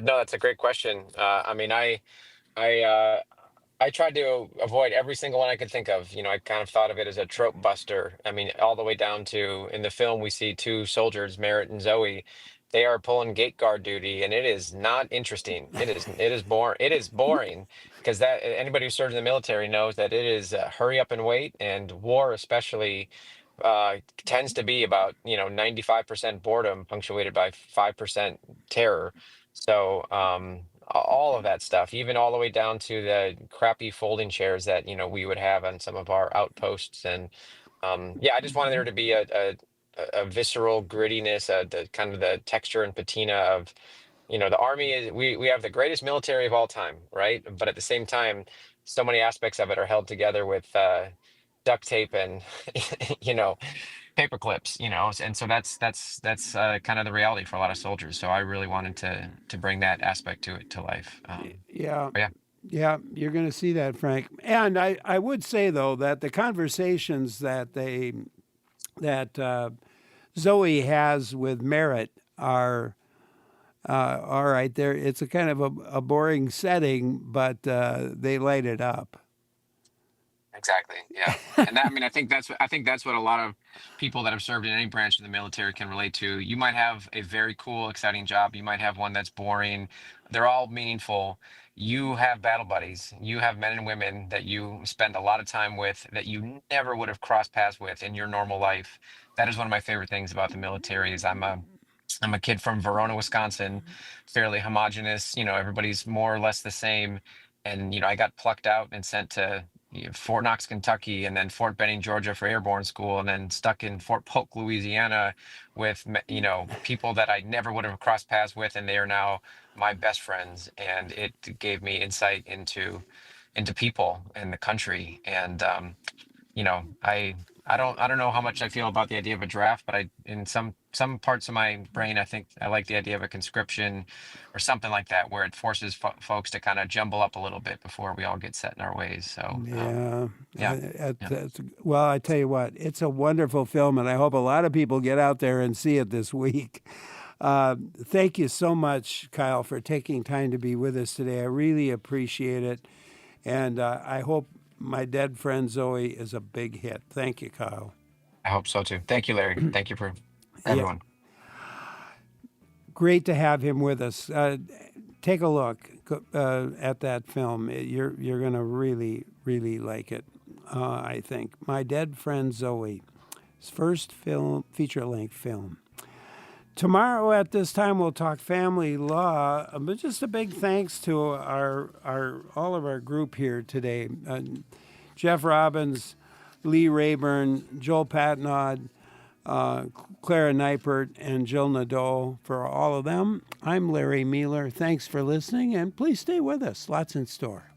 No, that's a great question. I mean, I tried to avoid every single one I could think of. I kind of thought of it as a trope buster. I mean, all the way down to in the film, we see 2 soldiers, Merritt and Zoe. They are pulling gate guard duty, and it is not interesting. It is boring because that anybody who served in the military knows that it is hurry up and wait, and war especially tends to be about 95% boredom punctuated by 5% terror. So all of that stuff, even all the way down to the crappy folding chairs that we would have on some of our outposts, and yeah, I just wanted there to be a visceral grittiness, the kind of the texture and patina of the Army is we have the greatest military of all time, right? But at the same time, so many aspects of it are held together with duct tape and paper clips, and so that's kind of the reality for a lot of soldiers. So I really wanted to bring that aspect to life. Yeah. Yeah. Yeah, you're going to see that, Frank. And I would say though that the conversations that Zoe has with Merritt are all right. There, it's a kind of a boring setting, but they light it up. Exactly. Yeah. And that, I mean, I think that's what a lot of people that have served in any branch of the military can relate to. You might have a very cool, exciting job. You might have one that's boring. They're all meaningful. You have battle buddies. You have men and women that you spend a lot of time with that you never would have crossed paths with in your normal life. That is one of my favorite things about the military is I'm a kid from Verona, Wisconsin, fairly homogenous, everybody's more or less the same. And, I got plucked out and sent to Fort Knox, Kentucky, and then Fort Benning, Georgia for airborne school, and then stuck in Fort Polk, Louisiana with, people that I never would have crossed paths with. And they are now my best friends. And it gave me insight into people and the country. And, I don't know how much I feel about the idea of a draft, but in some parts of my brain, I think I like the idea of a conscription or something like that, where it forces folks to kind of jumble up a little bit before we all get set in our ways. So well, I tell you what, it's a wonderful film, and I hope a lot of people get out there and see it this week. Thank you so much, Kyle, for taking time to be with us today. I really appreciate it, and I hope My Dead Friend Zoe is a big hit. Thank you, Kyle. I hope so too. Thank you, Larry. Thank you for everyone. Great to have him with us. Take a look. at that film. You're going to really, really like it, I think. My Dead Friend Zoe, his first feature-length film. Tomorrow at this time we'll talk family law, but just a big thanks to all of our group here today. Jeff Robbins, Lee Rayburn, Joel Patnod, Clara Neipert, and Jill Nadeau. For all of them, I'm Larry Mealer. Thanks for listening, and please stay with us. Lots in store.